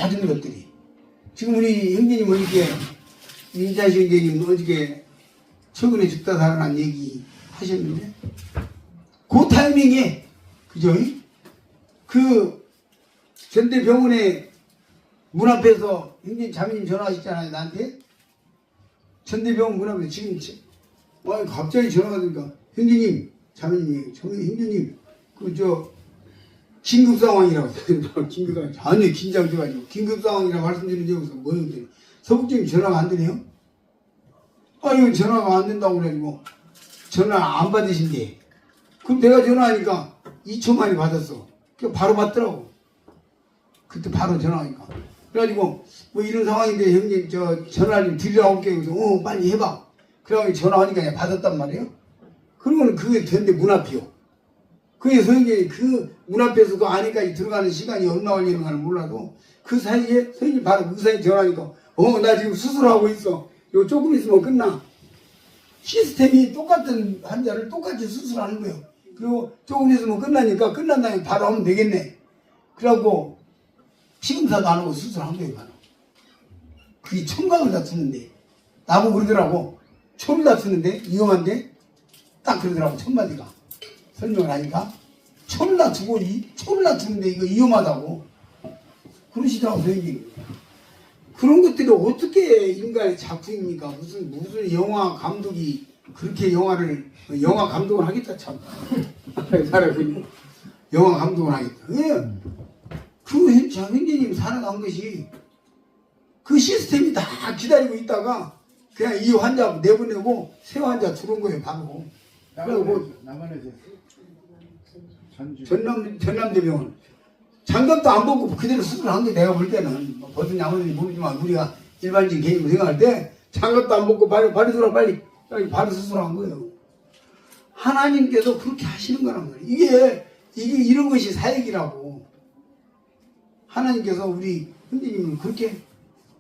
모든 것들이 지금 우리 형제님 어저께 민자시 형제님 어저께 최근에 죽다 살아난 얘기 하셨는데 그 타이밍에 그죠? 그 전대병원에 문 앞에서 형제님 자매님 전화하셨잖아요 나한테. 전대병원 문 앞에 지금 갑자기 전화가 오니까 형제님, 자매님, 형제님 그 긴급 상황이라고 긴급 상황 아니 긴장돼가지고 긴급 상황이라고 말씀드리는데 여기서 뭐예요? 서북팀 전화가 안 되네요? 아니 전화가 안 된다고 그래가지고 전화 안 받으신대. 그럼 내가 전화하니까 2초 만에 받았어. 그 바로 받더라고. 그때 바로 전화하니까. 그래가지고 뭐 이런 상황인데 형님 전화 좀 드리라고 할게요. 그래서 빨리 해봐. 그래가지고 전화하니까 그냥 받았단 말이에요. 그러고는 그게 됐는데 문 앞이요. 그래서 선생님이 그 문 앞에서 그 안에까지 들어가는 시간이 얼마 걸리는가는 몰라도 그 사이에 선생님이 바로 그 사이에 전화하니까 나 지금 수술하고 있어. 이거 조금 있으면 끝나. 시스템이 똑같은 환자를 똑같이 수술하는 거예요. 그리고 조금 있으면 끝나니까 끝난 다음에 바로 하면 되겠네. 그래갖고 피검사도 안 하고 수술한 거예요. 바로. 그게 청각을 다투는데 나보고 그러더라고. 초를 다투는데 위험한데 딱 그러더라고. 첫마디가 설명을 하니까 초를 다투고 초를 다투는데 이거 위험하다고 그러시더라고. 선생님. 그런 것들이 어떻게 인간의 작품입니까? 무슨 영화 감독이 그렇게 영화 감독을 하겠다 참. 사람이 영화 감독을 하겠다. 왜? 그 형제님 살아간 것이 그 시스템이 다 기다리고 있다가 그냥 이 환자 내보내고 새 환자 들어온 거예요 바로. 그리고 남한에서 전남대병원 장갑도 안 벗고 그대로 수술한 게 내가 볼 때는 벗은 양호는지 모르지만 우리가 일반적인 개념을 생각할 때 장갑도 안 벗고 바로 들어 빨리 바로 수술한 거예요. 하나님께서 그렇게 하시는 거란 말이에요. 이게 이런 것이 사역이라고. 하나님께서 우리 형제님을 그렇게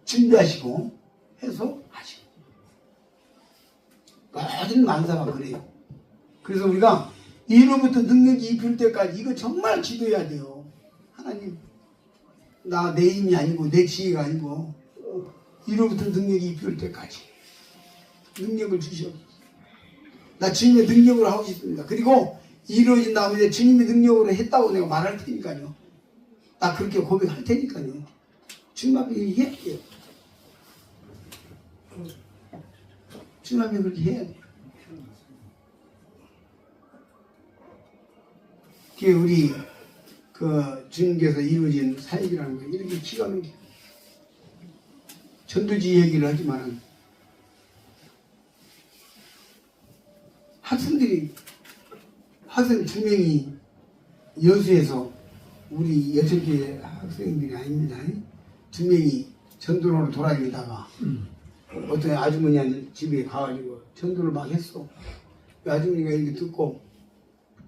준비하시고 해서 하시고 모든 만사가 그래요. 그래서 우리가 이로부터 능력이 입힐 때까지 이거 정말 기도해야 돼요. 하나님 나 내 힘이 아니고 내 지혜가 아니고 이로부터 능력이 입힐 때까지 능력을 주시옵소서. 나 주님의 능력으로 하고 싶습니다. 그리고 이루어진 다음에 주님의 능력으로 했다고 내가 말할 테니까요. 나 그렇게 고백할 테니까요. 주님 앞에 얘기할게요. 주님 앞에 그렇게 해야 돼요. 그게 우리 주님께서 이루어진 사역이라는 거 이렇게 기가 막혀. 전도지 얘기를 하지만 학생 2명이 여수에서 우리 6개 학생들이 아닙니다. 2명이 전도로 돌아다니다가 어떤 아주머니한테 집에 가가지고 전도를 막 했어. 그 아주머니가 이렇게 듣고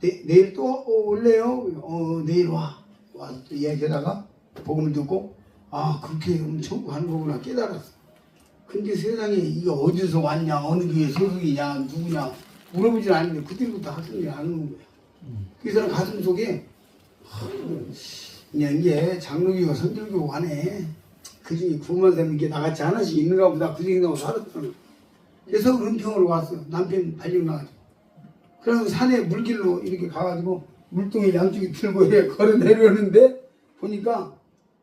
내일 또 올래요? 내일 와서 또 이야기하다가 복음을 듣고 그렇게 엄청 하는 거구나 깨달았어. 근데 세상에 이게 어디서 왔냐, 어느 교회 소속이냐, 누구냐 물어보질 않는데 그때부터 학생들이 아는 거야. 그 사람 가슴 속에 그냥 이게 장로교가 선교교가 하네. 그 중에 구만 사람이 이렇게 나같이 하나씩 있는가 보다 그 생각하고 살았잖아. 그래서 은평으로 왔어. 남편 발령 나가지고. 그래서 산에 물길로 이렇게 가가지고 물동이 양쪽에 들고 이렇게 걸어 내려오는데 보니까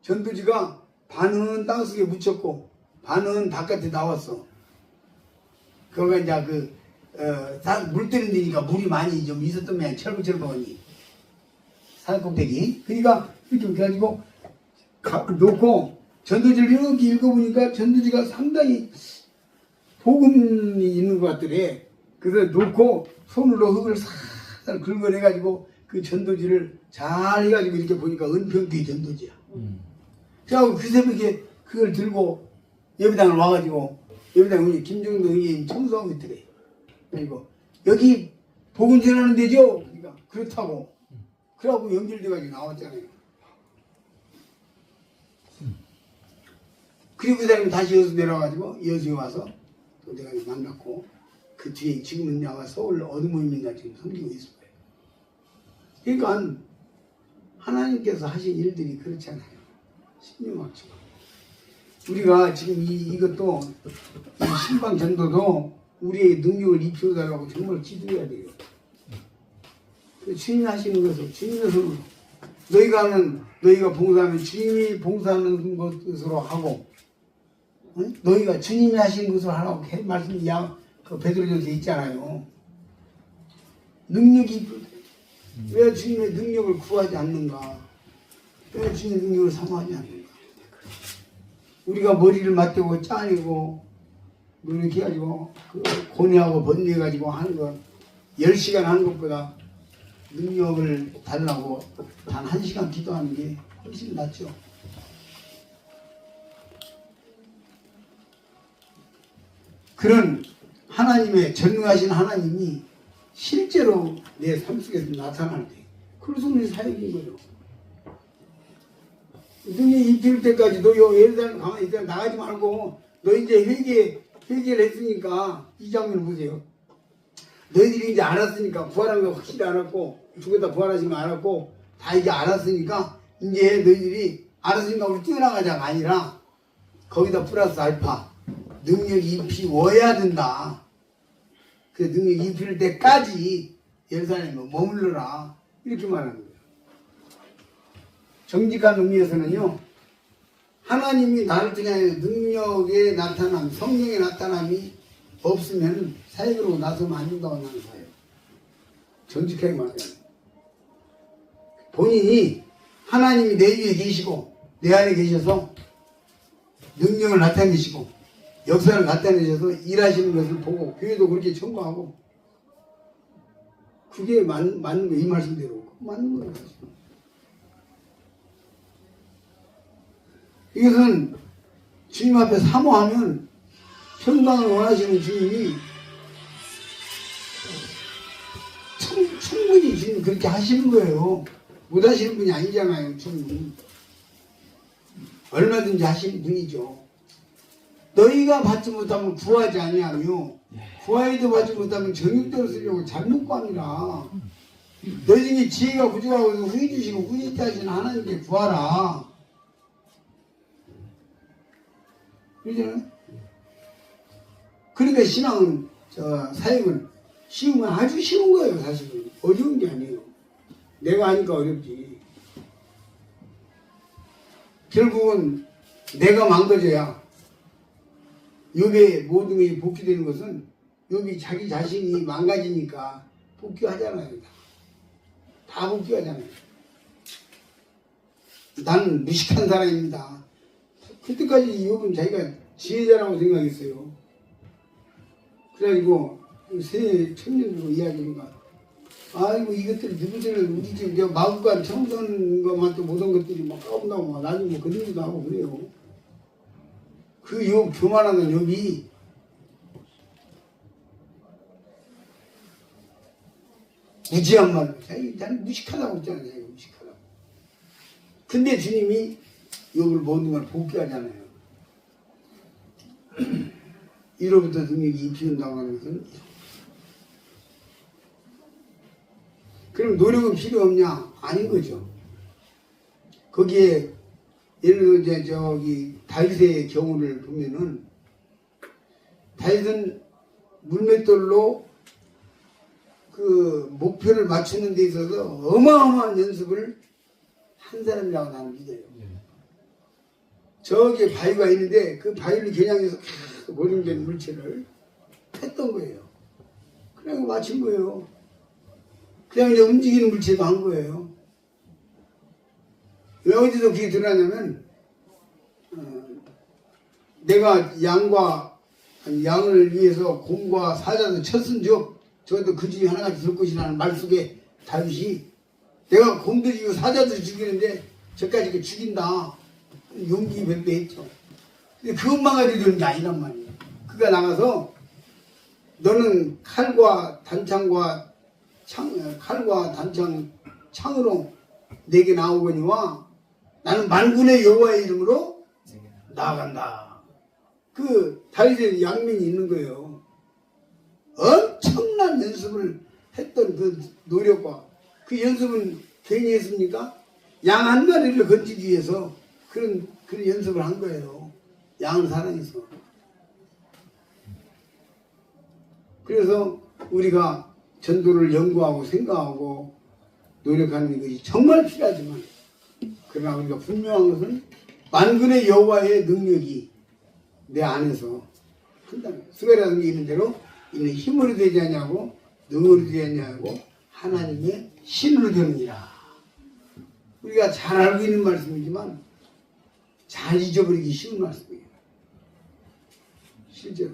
전도지가 반은 땅속에 묻혔고 반은 바깥에 나왔어. 그거가 이제 물 때는 데니까 물이 많이 좀 있었던 모양 철부철부하니 산 꼭대기. 그러니까 이렇게 해가지고 놓고 전도지를 이렇게 읽어보니까 전도지가 상당히 복음이 있는 것 같더래. 그래서 놓고 손으로 흙을 살살 긁어내가지고 그 전도지를 잘 해가지고 이렇게 보니까 은평교회 전도지야. 그래갖고 그 새벽에 그걸 들고 예배당을 와가지고 예배당 우리 김정도 의원님 청소하고 있더래. 그리고 여기 복음 전하는 데죠? 그러니까 그렇다고. 그래갖고 연결돼가지고 나왔잖아요. 그리고 그 사람이 다시 여수 내려와가지고 여수에 와서 또 내가 만났고 그 뒤에 지금은 내가 서울 어느 모임인가 지금 섬기고 있을 거예요. 그러니까 하나님께서 하신 일들이 그렇잖아요. 신명학처럼. 우리가 지금 이것도 이 신방 전도도 우리의 능력을 입혀달라고 정말 기도해야 돼요. 주님이 하시는 것을 주님의 손으로 너희가 봉사하면 주님이 봉사하는 것으로 하고 응? 너희가 주님이 하신 것을 하라고 말씀이 그 베드로전서 있잖아요. 능력이 왜 주님의 능력을 구하지 않는가? 왜 주님의 능력을 사모하지 않는가? 우리가 머리를 맞대고 짜내고 뭐 이렇게 해가지고 그 고뇌하고 번뇌해가지고 하는 건 10시간 하는 것보다 능력을 달라고 단 1시간 기도하는 게 훨씬 낫죠. 그런 하나님의 전능하신 하나님이 실제로 내 삶 속에서 나타날 때 그래서 우리 사역인 거죠. 능력이 입힐 때까지 너 예루살렘 가만히 있다가 나가지 말고 너 이제 회개를 했으니까 이 장면을 보세요. 너희들이 이제 알았으니까 부활한 거 확실히 알았고 죽었다 부활하신 거 알았고 다 이제 알았으니까 이제 너희들이 알았으니까 우리 뛰어나가자가 아니라 거기다 플러스 알파 능력이 입히워야 된다. 그 능력이 입힐 때까지 예루살렘에 머물러라 이렇게 말하는 거예요. 정직한 의미에서는요. 하나님이 나를 통해 능력의 나타남, 성령의 나타남이 없으면 사역으로 나서면 안 된다고 하는 거예요. 정직하게 말하자면. 본인이 하나님이 내 위에 계시고 내 안에 계셔서 능력을 나타내시고 역사를 나타내셔서 일하시는 것을 보고 교회도 그렇게 청구하고 그게 맞는 거예요. 이 말씀대로. 맞는 거예요. 이것은 주님 앞에 사모하면 평강을 원하시는 주님이 충분히 주님 그렇게 하시는 거예요. 못 하시는 분이 아니잖아요. 주님 얼마든지 하시는 분이죠. 너희가 받지 못하면 구하지 아니하며 구하여도 받지 못하면 정욕대로 쓰려고 잘못 구합니다. 너희 중에 지혜가 부족하고 후회 주시고 후회 하시는 하나님께 구하라. 그러잖아요. 그러니까 신앙은 사역은 쉬우면 아주 쉬운 거예요. 사실은 어려운 게 아니에요. 내가 하니까 어렵지. 결국은 내가 망가져야 욥의 모든 것이 복귀되는 것은 욥이 자기 자신이 망가지니까 복귀하잖아요. 다 복귀하잖아요. 나는 무식한 사람입니다. 그때까지 욥은 자기가 지혜자라고 생각했어요. 그래가지고 새 청년으로 이야기하니까 아이고 이것들이 누구들은 우리 집 마구간 청소하는 것만 또 모든 것들이 막 까분다고 나중에 건드리기도 하고 그래요. 그 욥 교만하는 욥이 무지한 말로 자기 무식하다고 했잖아요. 자기 무식하다고. 근데 주님이 욥을 모든 걸 복귀하잖아요. 이로부터 능력이 입히는다고 하는 것은 그럼 노력은 필요 없냐? 아닌 거죠. 거기에 예를 들어 저기 다윗의 경우를 보면은 다윗은 물맷돌로 그 목표를 맞추는 데 있어서 어마어마한 연습을 한 사람이라고 나는 믿어요. 저기 바위가 있는데 그 바위를 겨냥해서 모든 물체를 했던 거예요. 그냥 맞춘 거예요. 그냥 이제 움직이는 물체도 한 거예요. 왜 어디서 그게 드러나냐면 내가 양을 위해서 곰과 사자도 쳤은즉 저것도 그 중에 하나가 될 것이라는 말 속에 다윗이 내가 곰도 죽이고 사자도 죽이는데 저까지 죽인다. 용기 백배했죠. 근데 그것만 가지고 되는 게 아니란 말이에요. 그가 나가서 너는 칼과 단창 창으로 내게 나오거니와 나는 만군의 여호와의 이름으로 나아간다. 그 다윗의 양면이 있는 거예요. 엄청난 연습을 했던 그 노력과 그 연습은 괜히 했습니까? 양 한 마리를 건지기 위해서 그런 연습을 한 거예요. 양을 사랑해서. 그래서 우리가 전도를 연구하고 생각하고 노력하는 것이 정말 필요하지만 그러나 우리가 분명한 것은 만군의 여호와의 능력이 내 안에서 한다는 거예요. 수가라는 게 있는 대로 이는 힘으로 되지 않냐고 능으로 되지 않냐고 하나님의 신으로 되느니라. 우리가 잘 알고 있는 말씀이지만 잘 잊어버리기 쉬운 말씀이에요. 실제로.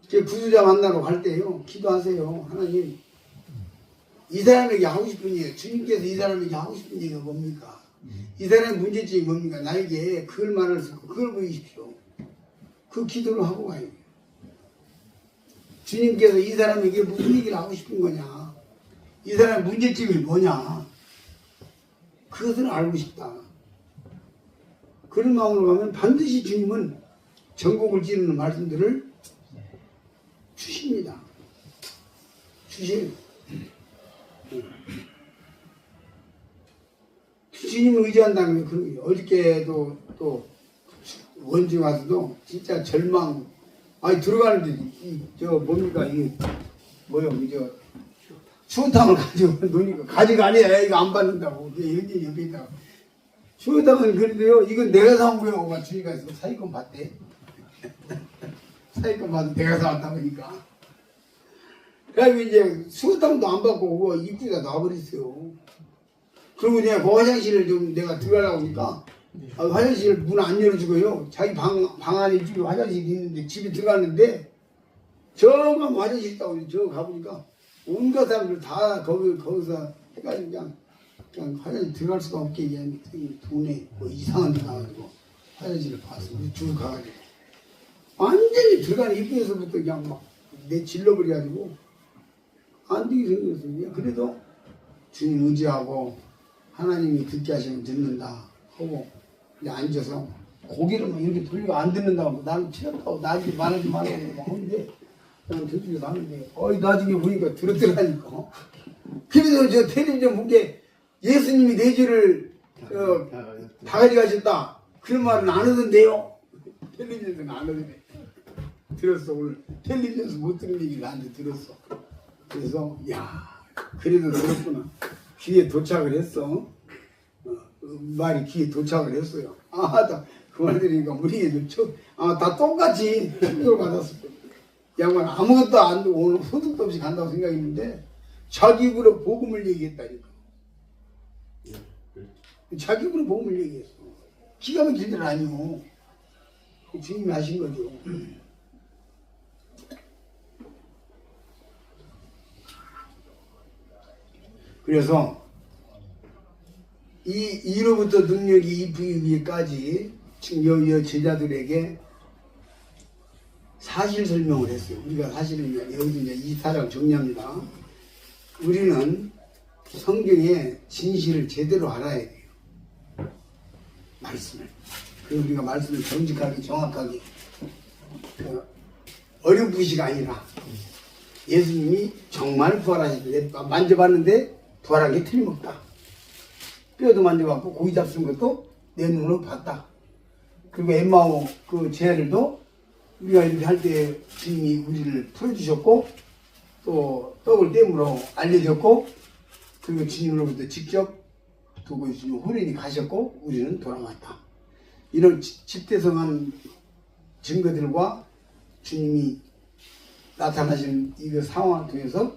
구주자 만나러 갈 때요, 기도하세요. 하나님, 이 사람에게 하고 싶은 얘기, 주님께서 이 사람에게 하고 싶은 얘기가 뭡니까? 이 사람의 문제점이 뭡니까? 나에게 그걸 말을 듣고 그걸 보이십시오. 그 기도를 하고 가요. 주님께서 이 사람에게 무슨 얘기를 하고 싶은 거냐? 이 사람의 문제점이 뭐냐? 그것을 알고 싶다. 그런 마음으로 가면 반드시 주님은 전곡을 찌르는 말씀들을 주십니다. 주셔요. 주님을 의지한다는 게 그런 거예요. 어저께도 또 원주 와서도 진짜 절망. 아니 들어가는데 저 뭡니까 이게 뭐요? 저 추어탕을 가지고 노니까 가지가 아니야. 이거 안 받는다고. 이게 옆에 있다가 추어탕은 그런데요. 이건 내가 사온 거요. 주니까 사기권 받대. 사기권 받은 내가 사왔다 보니까. 그래서 이제 수거탕도 안 받고 오고 입구에다 놔버렸어요. 그리고 내가 그 화장실을 좀 내가 들어가려고 하니까 화장실 문 안 열어주고요. 자기 방 안에 이쪽에 화장실이 있는데 집에 들어갔는데 저가 화장실 있다고 저 가보니까 온갖 사람들 다 거기서 해가지고 그냥 화장실 들어갈 수가 없게 그냥 돈에 뭐 이상한 데 가가지고 화장실을 봤어. 우리 쭉 가가지고 완전히 들어가는 입구에서부터 그냥 막 내 질러버려가지고 안 되게 생겼어요. 그래도 주님 의지하고 하나님이 듣게 하시면 듣는다 하고 이제 앉아서 고개를 막 이렇게 돌리고 안 듣는다고 나는 치렀다고 나한테 말하지 말라고 막 하는데 그냥 저쪽에 가는데 나중에 보니까 들었더라니까. 그래서 저 텔레비전 본 게 예수님이 내 죄를 다 가져가셨다 그런 말은 안 하던데요. 텔레비전에서는 안 하던데 들었어. 오늘 텔레비전에서 못 들은 얘기를 나한테 들었어. 그래서 야 그래도 들었구나. 귀에 도착을 했어. 말이 귀에 도착을 했어요. 그 말 들으니까 우리 다 똑같이 충격을 받았을 거예요. 양반 아무것도 안 두고 오늘 소득도 없이 간다고 생각했는데 자기 입으로 복음을 얘기했다니까. 자기 입으로 복음을 얘기했어. 기가 막힐 줄 아니오. 주님이 하신 거죠. 그래서 이로부터 능력이 입히기 위해까지 지금 여 제자들에게 사실 설명을 했어요. 우리가 사실은 여기서 이제 24장 정리합니다. 우리는 성경의 진실을 제대로 알아야 돼요. 말씀을. 그리고 우리가 말씀을 정직하게 정확하게 어렴풋이가 아니라 예수님이 정말 부활하셨는데 만져봤는데 부활한 게 틀림없다. 뼈도 만져봤고 고기 잡순 것도 내 눈으로 봤다. 그리고 엠마오 그 제자들도 우리가 이렇게 할 때 주님이 우리를 풀어주셨고 또 떡을 떼므로 알려줬고 그리고 주님으로부터 직접 두고 있으면 후련히 가셨고 우리는 돌아왔다. 이런 집대성한 증거들과 주님이 나타나신 이 상황을 통해서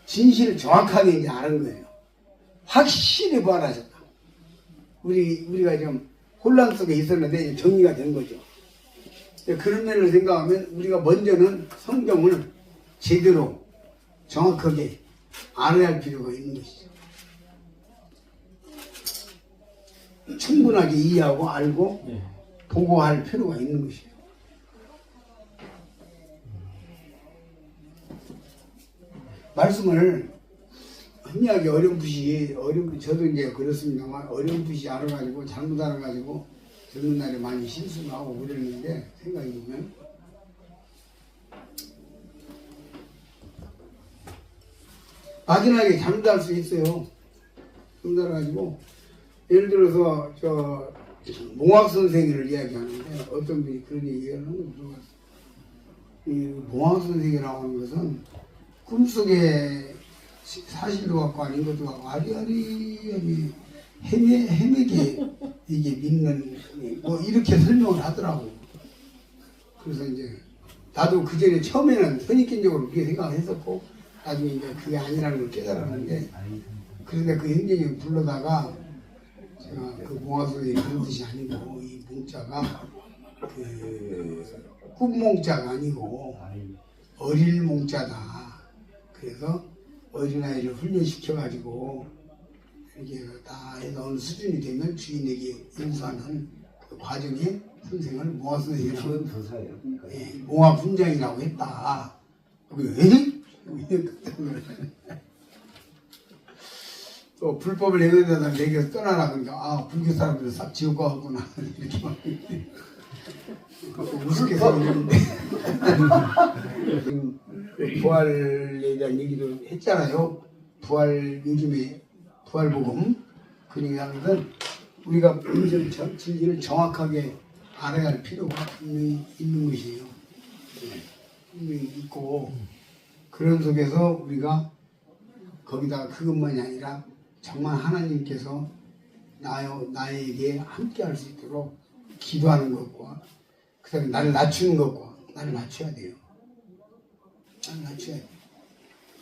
진실을 정확하게 이제 아는 거예요. 확실히 부활하셨다. 우리가 지금 혼란 속에 있었는데 정리가 된 거죠. 그런 면을 생각하면 우리가 먼저는 성경을 제대로 정확하게 알아야 할 필요가 있는 것이죠. 충분하게 이해하고 알고 보고할 필요가 있는 것이에요. 말씀을 희미하게 어렴풋이 저도 이제 그렇습니다만 어렴풋이 알아가지고 잘못 알아가지고 젊은 날에 많이 실수를 하고 그랬는데 생각해보면 막연하게 잘못할 수 있어요. 잘못 알아가지고 예를 들어서 저 몽학 선생을 이야기하는데 어떤 분이 그런 얘기를 하는 걸 들어봤어요. 이 몽학 선생이라고 하는 것은 꿈속에 사실도 같고 아닌 것도 같고 아리아리 헤매게 이게 믿는 뭐 이렇게 설명을 하더라고. 그래서 이제 나도 그 전에 처음에는 선입견적으로 그렇게 생각을 했었고 나중에 이제 그게 아니라는 걸 깨달았는데 그런데 그 형제님 불러다가 제가 그 몽화소리 그런 뜻이 아니고 이 몽자가 그 꿈몽자가 아니고 어릴 몽자다. 그래서 어린아이를 훈련시켜가지고 이렇게 다 해서 어느 수준이 되면 주인에게 인수하는 그 과정에 선생을 몽화선생이라고 예, 몽화분장이라고 했다. 또 불법을 내놓는다 내게서 떠나라 그러니까 아 불교 사람들은 싹 지옥 가구나 이렇게 막 우습게 생각했는데 지금 부활에 대한 얘기도 했잖아요. 부활 요즘에 부활복음 그러니까 우리가 진리를 정확하게 알아야 할 필요가 분명히 있는 것이에요. 분명히 있고 그런 속에서 우리가 거기다가 그것만이 아니라 정말 하나님께서 나에게 함께 할 수 있도록 기도하는 것과 그 다음에 나를 낮추는 것과 나를 낮춰야 돼요. 나를 낮춰야 돼요.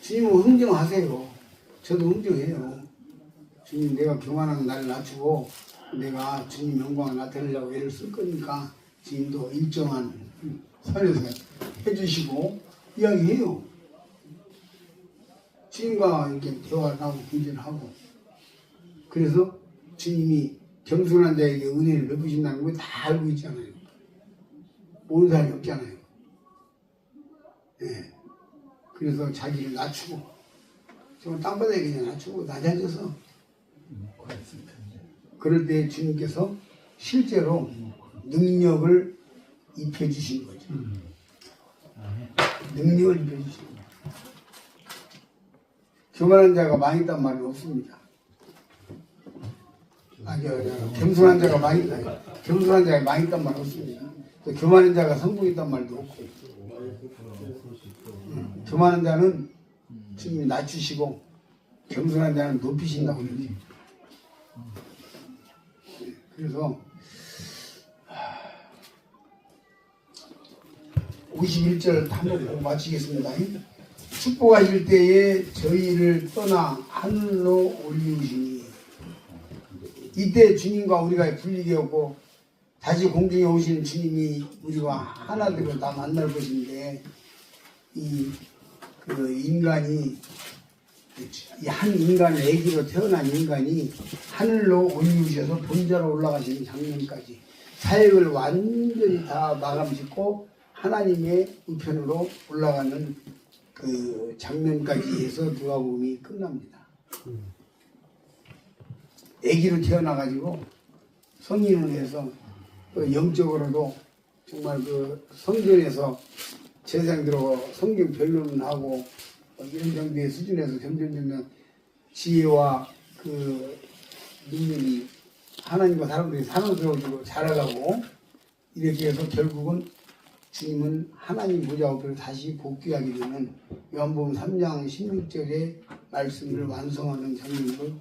주님은 흥정하세요. 저도 흥정해요. 주님 내가 교만한 나를 낮추고 내가 주님 영광을 나타내려고 애를 쓸 거니까 주님도 일정한 선에서 해주시고 이야기해요. 주님과 이렇게 대화를 하고 교제를 하고 그래서 주님이 겸손한 자에게 은혜를 베푸신다는 거 다 알고 있잖아요. 모르는 사람이 없잖아요. 네. 그래서 자기를 낮추고 정말 땅바닥에 그냥 낮추고 낮아져서 그럴 때 주님께서 실제로 능력을 입혀주신 거죠. 능력을 입혀주신 거죠. 교만한 자가 망했단 말은 없습니다. 겸손한 자가 겸손한 자가 망했단 말은 없습니다. 또 교만한 자가 성공했단 말도 없고. 교만한 자는 주님이 낮추시고 겸손한 자는 높이신다고 그러지. 그래서 51절 한번 보고 마치겠습니다. 축복하실 때에 저희를 떠나 하늘로 올리우시니 이때 주님과 우리가 분리되었고 다시 공중에 오시는 주님이 우리와 하나 되고 다 만날 것인데 그 인간이 한 인간의 애기로 태어난 인간이 하늘로 올리우셔서 본자로 올라가시는 장면까지 사역을 완전히 다 마감짓고 하나님의 우편으로 올라가는 그 장면까지 해서 누가복음이 끝납니다. 애기로 태어나가지고 성인을 해서 또 영적으로도 정말 그 성전에서 제사장 들어가고 성경 변론하고 이런 정도의 수준에서 점점 지혜와 그 능력이 하나님과 사람들이 사랑스러워지고 자라가고 이렇게 해서 결국은 주님은 하나님 보좌 앞으로 다시 복귀하게 되는 요한복음 3장 16절의 말씀을 완성하는 장면으로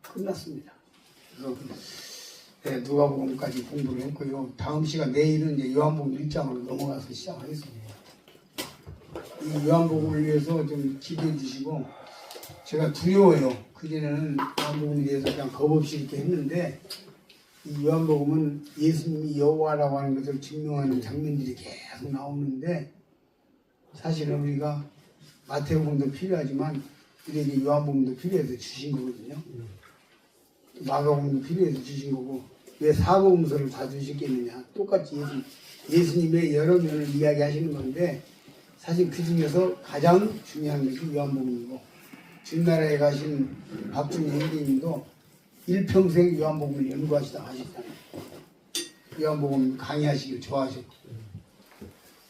끝났습니다. 그래서 네, 누가복음까지 공부를 했고요. 다음 시간 내일은 이제 요한복음 1장으로 넘어가서 시작하겠습니다. 이 요한복음을 위해서 좀 기도해 주시고 제가 두려워요. 그전에는 요한복음에 대해서 그냥 겁없이 이렇게 했는데 이 요한복음은 예수님이 여호와라고 하는 것을 증명하는 장면들이 계속 나오는데 사실은 우리가 마태복음도 필요하지만 우리에게 요한복음도 필요해서 주신 거거든요. 마가복음도 필요해서 주신 거고 왜 사복음서를 다 주셨겠느냐. 똑같이 예수님의 여러 면을 이야기하시는 건데 사실 그 중에서 가장 중요한 것이 요한복음이고 주나라에 가신 박준희 형제님도 일평생 요한복음을 연구하시다 하셨잖아요. 요한복음 강의하시길 좋아하셨고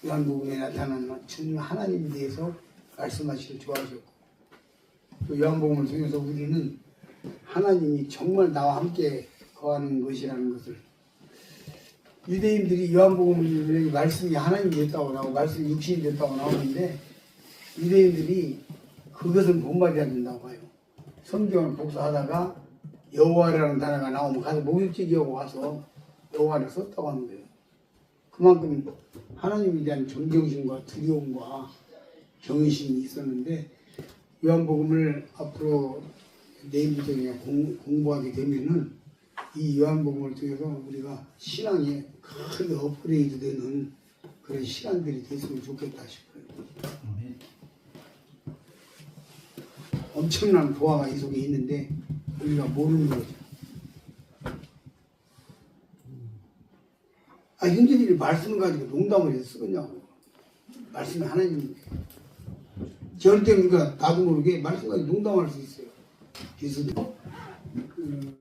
요한복음에 나타나는 주님 하나님에 대해서 말씀하시길 좋아하셨고 또 요한복음을 통해서 우리는 하나님이 정말 나와 함께 거하는 것이라는 것을 유대인들이 요한복음의 말씀이 하나님이 됐다고 나오고 말씀이 육신이 됐다고 나오는데 유대인들이 그것을 본받아야 된다고 봐요. 성경을 복사하다가 여호와라는 단어가 나오면 가서 목욕지기하고 와서 여호와를 썼다고 하는 거예요. 그만큼 하나님에 대한 존경심과 두려움과 경외심이 있었는데 요한복음을 앞으로 내일부터 그냥 공부하게 되면은 이 요한복음을 통해서 우리가 신앙에 크게 업그레이드 되는 그런 시간들이 됐으면 좋겠다 싶어요. 엄청난 보화가 이 속에 있는데 우리가 모르는 거죠. 아, 형제들이 말씀을 가지고 농담을 해서 쓰겠냐고. 말씀이 하나님인데. 절대 우리가 나도 모르게 말씀 가지고 농담할 수 있어요. 그래서